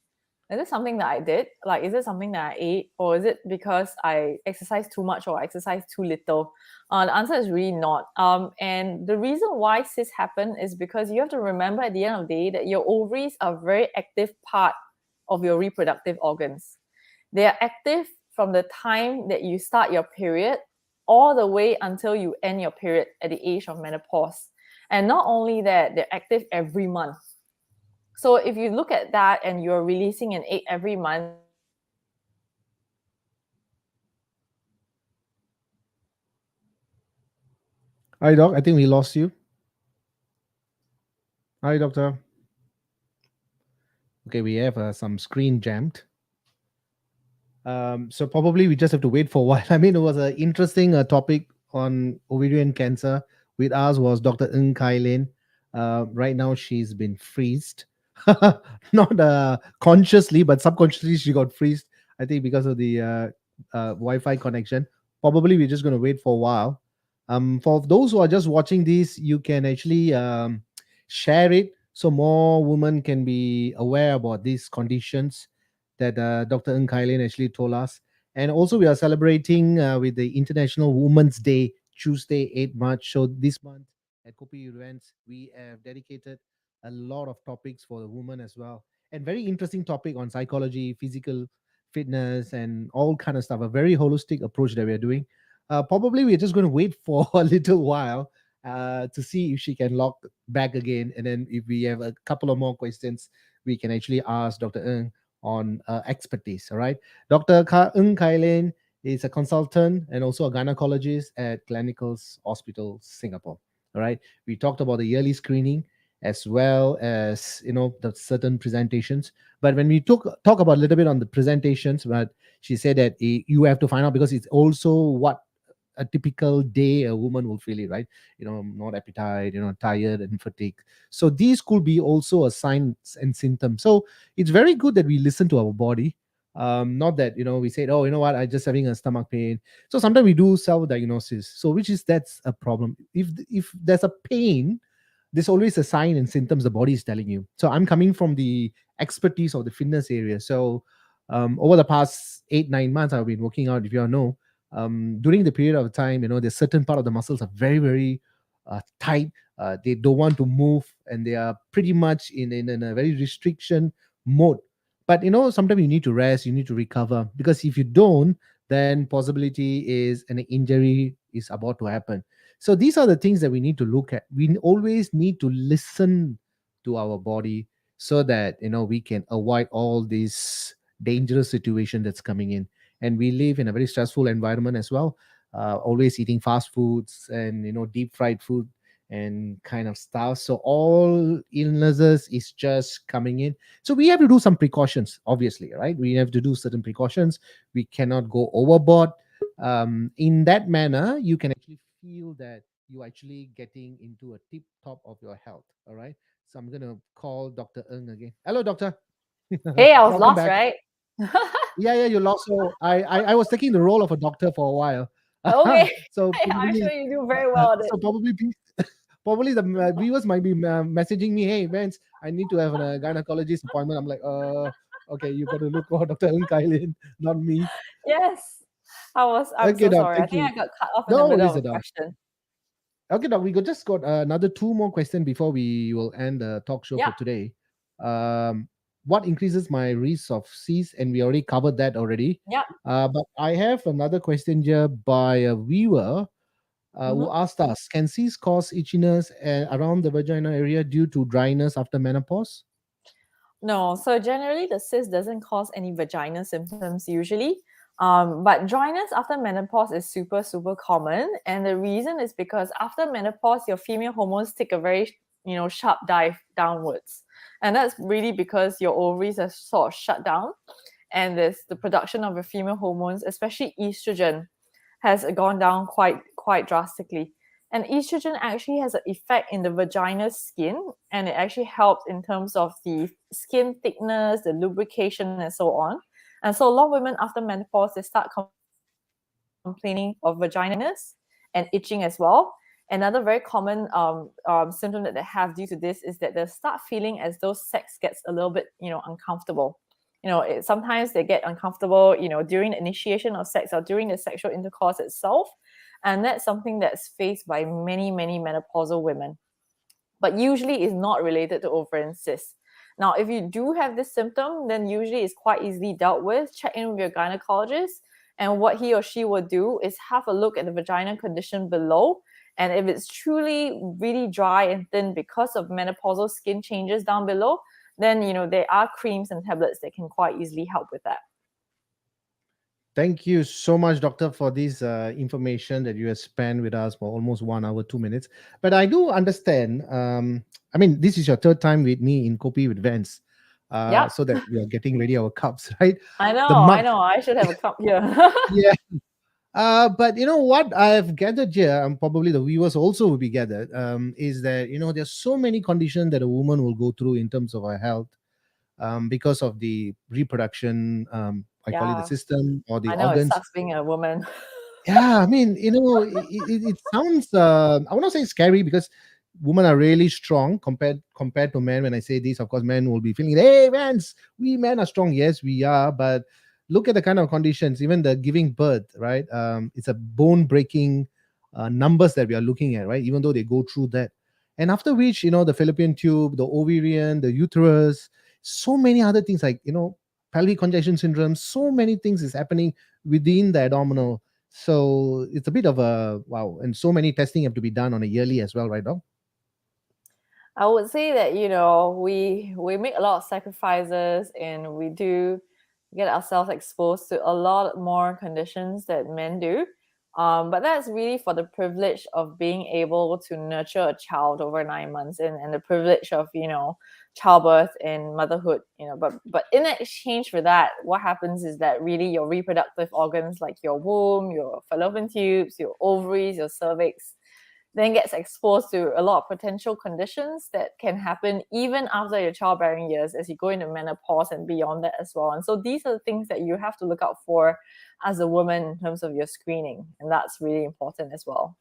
is it something that I did? Like, is it something that I ate? Or is it because I exercise too much or exercise too little? The answer is really not. And the reason why cysts happen is because you have to remember at the end of the day that your ovaries are a very active part of your reproductive organs. They are active from the time that you start your period all the way until you end your period at the age of menopause. And not only that, they're active every month. So if you look at that and you're releasing an egg every month, Hi, doc. I think we lost you. Hi, doctor. Okay, we have some screen jammed. So probably we just have to wait for a while. I mean, it was an interesting topic on ovarian cancer. With us was Dr. Ng Kai Lyn. Right now, she's been freezed, not consciously, but subconsciously she got freezed. I think because of the Wi-Fi connection. Probably we're just going to wait for a while. For those who are just watching this, you can actually share it so more women can be aware about these conditions that Dr. Ng Kai Lyn actually told us. And also, we are celebrating with the International Women's Day, Tuesday, 8 March. So this month at Kopi With Vans, we have dedicated a lot of topics for the women as well. And very interesting topic on psychology, physical fitness, and all kind of stuff. A very holistic approach that we are doing. Probably we're just going to wait for a little while to see if she can log back again. And then if we have a couple of more questions, we can actually ask Dr. Ng on expertise. All right. Ng Kai Lyn is a consultant and also a gynecologist at Gleneagles Hospital, Singapore. All right. We talked about the yearly screening as well as the certain presentations. But when we talk about a little bit on the presentations, but she said that you have to find out because it's also what a typical day a woman will feel it, right? Not appetite, tired and fatigue. So these could be also a signs and symptoms. So it's very good that we listen to our body. Not that we said, oh, you know what, I just having a stomach pain. So sometimes we do self-diagnosis. So which is that's a problem. If there's a pain, there's always a sign and symptoms the body is telling you. So I'm coming from the expertise of the fitness area. So over the past 8 9 months, I've been working out. If you all know, during the period of time, there's certain part of the muscles are very very tight. They don't want to move, and they are pretty much in a very restriction mode. But sometimes you need to rest, you need to recover, because if you don't, then possibility is an injury is about to happen. So these are the things that we need to look at. We always need to listen to our body so that we can avoid all this dangerous situation that's coming in. And we live in a very stressful environment as well. Always eating fast foods and deep fried food and kind of stuff. So all illnesses is just coming in. So we have to do some precautions, obviously, right? We have to do certain precautions. We cannot go overboard. In that manner, you can actually feel that you actually getting into a tip top of your health. All right. So I'm gonna call Dr. Ng again. Hello, doctor. Hey, I was Welcome lost, back. right? Yeah, you lost. So I was taking the role of a doctor for a while. Okay. So I'm probably sure you do very well at it. so probably probably the viewers might be messaging me, hey Vance, I need to have a gynecologist appointment. I'm like, okay, you got to look for Dr. Ng Kai Lyn, not me. Yes. I'm Okay, so doc, sorry. I thank think you. I got cut off in the No middle worries of a at all. question. Okay, doc, we just got another two more questions before we will end the talk show for Yeah. today. What increases my risk of cysts? And we already covered that already. Yeah. But I have another question here by a viewer who Mm-hmm. asked us, can cysts cause itchiness around the vagina area due to dryness after menopause? No, so generally the cyst doesn't cause any vaginal symptoms usually. But dryness after menopause is super, super common. And the reason is because after menopause, your female hormones take a very, sharp dive downwards. And that's really because your ovaries are sort of shut down. And there's the production of your female hormones, especially estrogen, has gone down quite drastically. And estrogen actually has an effect in the vaginal skin, and it actually helps in terms of the skin thickness, the lubrication, and so on. And so a lot of women after menopause, they start complaining of vagininess and itching as well. Another very common symptom that they have due to this is that they start feeling as though sex gets a little bit, uncomfortable. Sometimes they get uncomfortable, during the initiation of sex or during the sexual intercourse itself. And that's something that's faced by many, many menopausal women, but usually is not related to ovarian cysts. Now, if you do have this symptom, then usually it's quite easily dealt with. Check in with your gynecologist, and what he or she will do is have a look at the vaginal condition below. And if it's truly really dry and thin because of menopausal skin changes down below, then there are creams and tablets that can quite easily help with that. Thank you so much, Doctor, for this information that you have spent with us for almost 1 hour, 2 minutes. But I do understand. I mean, this is your third time with me in Kopi with Vans, Yep. so that we are getting ready our cups, right? I The know, I mug, know. I should have a cup here. yeah. But you know what I've gathered here, and probably the viewers also will be gathered, is that there's so many conditions that a woman will go through in terms of her health, because of the reproduction, I call it the Yeah, system or the I know it organs. sucks being a woman. Yeah, I mean, it sounds, I want to say scary, because women are really strong compared to men. When I say this, of course, men will be feeling, hey, man, we men are strong. Yes, we are, but look at the kind of conditions, even the giving birth, right? It's a bone breaking numbers that we are looking at, right? Even though they go through that, and after which, the fallopian tube, the ovarian, the uterus, so many other things, like pelvic congestion syndrome, so many things is happening within the abdominal. So it's a bit of a wow, and so many testing have to be done on a yearly as well, right, Doc? I would say that we make a lot of sacrifices and we do get ourselves exposed to a lot more conditions that men do. But that's really for the privilege of being able to nurture a child over 9 months and the privilege of childbirth and motherhood. But in exchange for that, what happens is that really your reproductive organs like your womb, your fallopian tubes, your ovaries, your cervix then gets exposed to a lot of potential conditions that can happen even after your childbearing years as you go into menopause and beyond that as well. And so these are the things that you have to look out for as a woman in terms of your screening. And that's really important as well.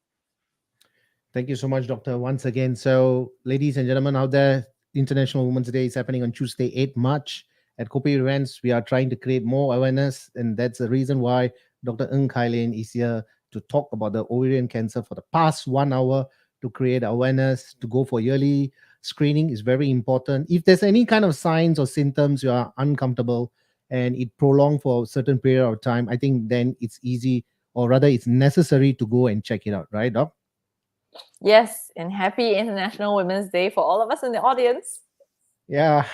Thank you so much, Doctor, once again. So, ladies and gentlemen out there, International Women's Day is happening on Tuesday, 8 March at Kopi Events. We are trying to create more awareness, and that's the reason why Dr. Ng Kai Lyn is here to talk about the ovarian cancer for the past 1 hour, to create awareness, to go for yearly screening is very important. If there's any kind of signs or symptoms you are uncomfortable and it prolonged for a certain period of time, I think then it's easy, or rather it's necessary, to go and check it out, right, Doc? Yes, and happy International Women's Day for all of us in the audience. Yeah,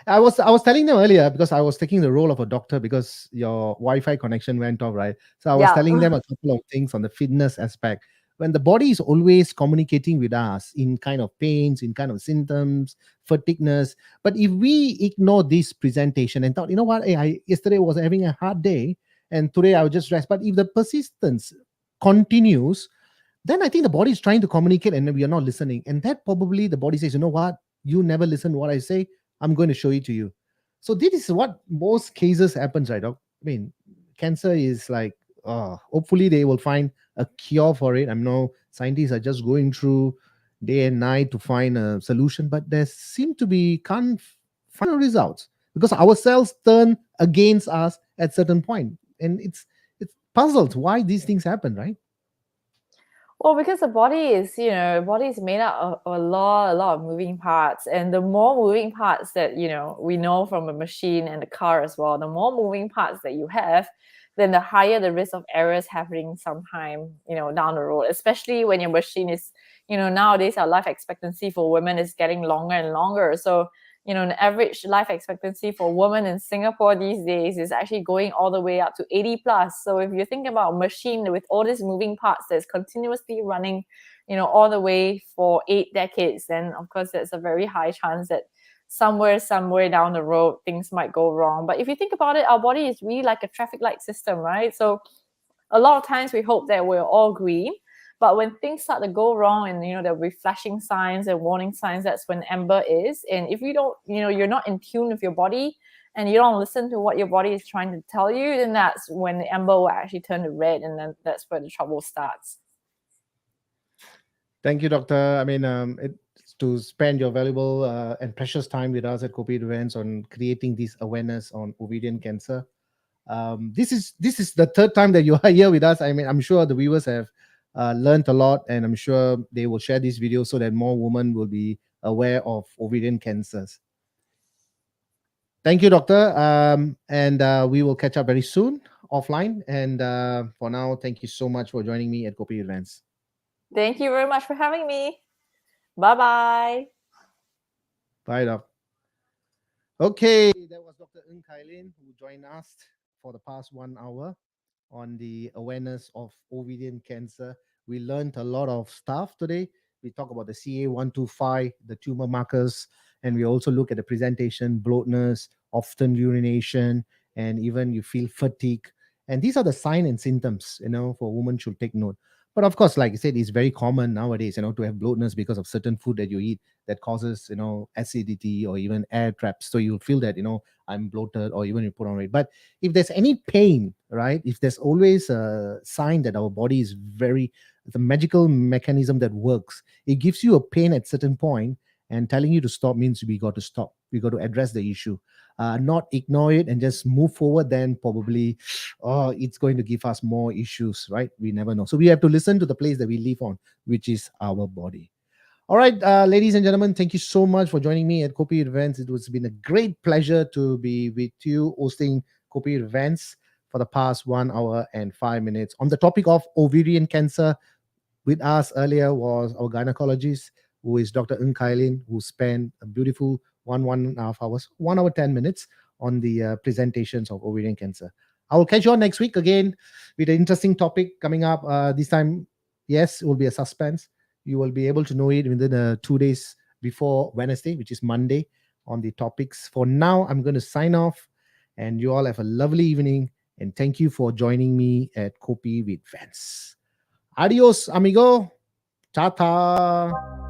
I was telling them earlier, because I was taking the role of a doctor, because your Wi-Fi connection went off, right? So I was Yeah. telling them a couple of things on the fitness aspect. When the body is always communicating with us in kind of pains, in kind of symptoms, fatigueness, but if we ignore this presentation and thought, what, hey, I yesterday was having a hard day, and today I will just rest. But if the persistence continues, then I think the body is trying to communicate and we are not listening. And that probably the body says, you know what, you never listen to what I say. I'm going to show it to you. So this is what most cases happens, right, Doc? I mean, cancer is like, hopefully they will find a cure for it. I know scientists are just going through day and night to find a solution, but there seem to be can't find results, because our cells turn against us at certain point, and it's puzzles why these things happen, right? Well, because body is made up of a lot of moving parts, and the more moving parts that we know from a machine and the car as well, the more moving parts that you have, then the higher the risk of errors happening sometime down the road. Especially when your machine is, nowadays our life expectancy for women is getting longer and longer. So the average life expectancy for women in Singapore these days is actually going all the way up to 80 plus. So if you think about a machine with all these moving parts that's continuously running, all the way for 8 decades, then of course there's a very high chance that somewhere down the road things might go wrong. But if you think about it, our body is really like a traffic light system, right? So a lot of times we hope that we're all green, but when things start to go wrong and there'll be flashing signs and warning signs, that's when amber is. And if you don't, you're not in tune with your body and you don't listen to what your body is trying to tell you, then that's when the amber will actually turn to red, and then that's where the trouble starts. Thank you, Doctor. I mean, it's to spend your valuable and precious time with us at Kopi Events on creating this awareness on ovarian cancer. This is the third time that you are here with us. I mean, I'm sure the viewers have learned a lot, and I'm sure they will share this video so that more women will be aware of ovarian cancers. Thank you, Doctor. And we will catch up very soon offline. And for now, thank you so much for joining me at Kopi Events. Thank you very much for having me. Bye bye. Bye, Doc. Okay, that was Dr. Ng Kai Lyn who joined us for the past 1 hour on the awareness of ovarian cancer. We learned a lot of stuff today. We talk about the CA125, the tumor markers, and we also look at the presentation, bloatness, often urination, and even you feel fatigue. And these are the sign and symptoms, for a woman should take note. But of course, like I said, it's very common nowadays, to have bloatness because of certain food that you eat that causes, acidity or even air traps. So you'll feel that, I'm bloated or even you put on weight. But if there's any pain, right, if there's always a sign that our body is very, the magical mechanism that works, it gives you a pain at certain point, and telling you to stop means we got to stop. We got to address the issue, not ignore it and just move forward. Then probably, oh, it's going to give us more issues, right? We never know. So we have to listen to the place that we live on, which is our body. All right, ladies and gentlemen, thank you so much for joining me at Kopi With Vans. It has been a great pleasure to be with you hosting Kopi With Vans for the past 1 hour and 5 minutes on the topic of ovarian cancer. With us earlier was our gynecologist, who is Dr. Ng Kai Lyn, who spent a beautiful 1.5 hours, 1 hour 10 minutes on the presentations of ovarian cancer. I will catch you on next week again with an interesting topic coming up. This time, yes, it will be a suspense. You will be able to know it within 2 days before Wednesday, which is Monday, on the topics. For now, I'm going to sign off, and you all have a lovely evening. And thank you for joining me at Kopi with Vans. Adios, amigo. Tata.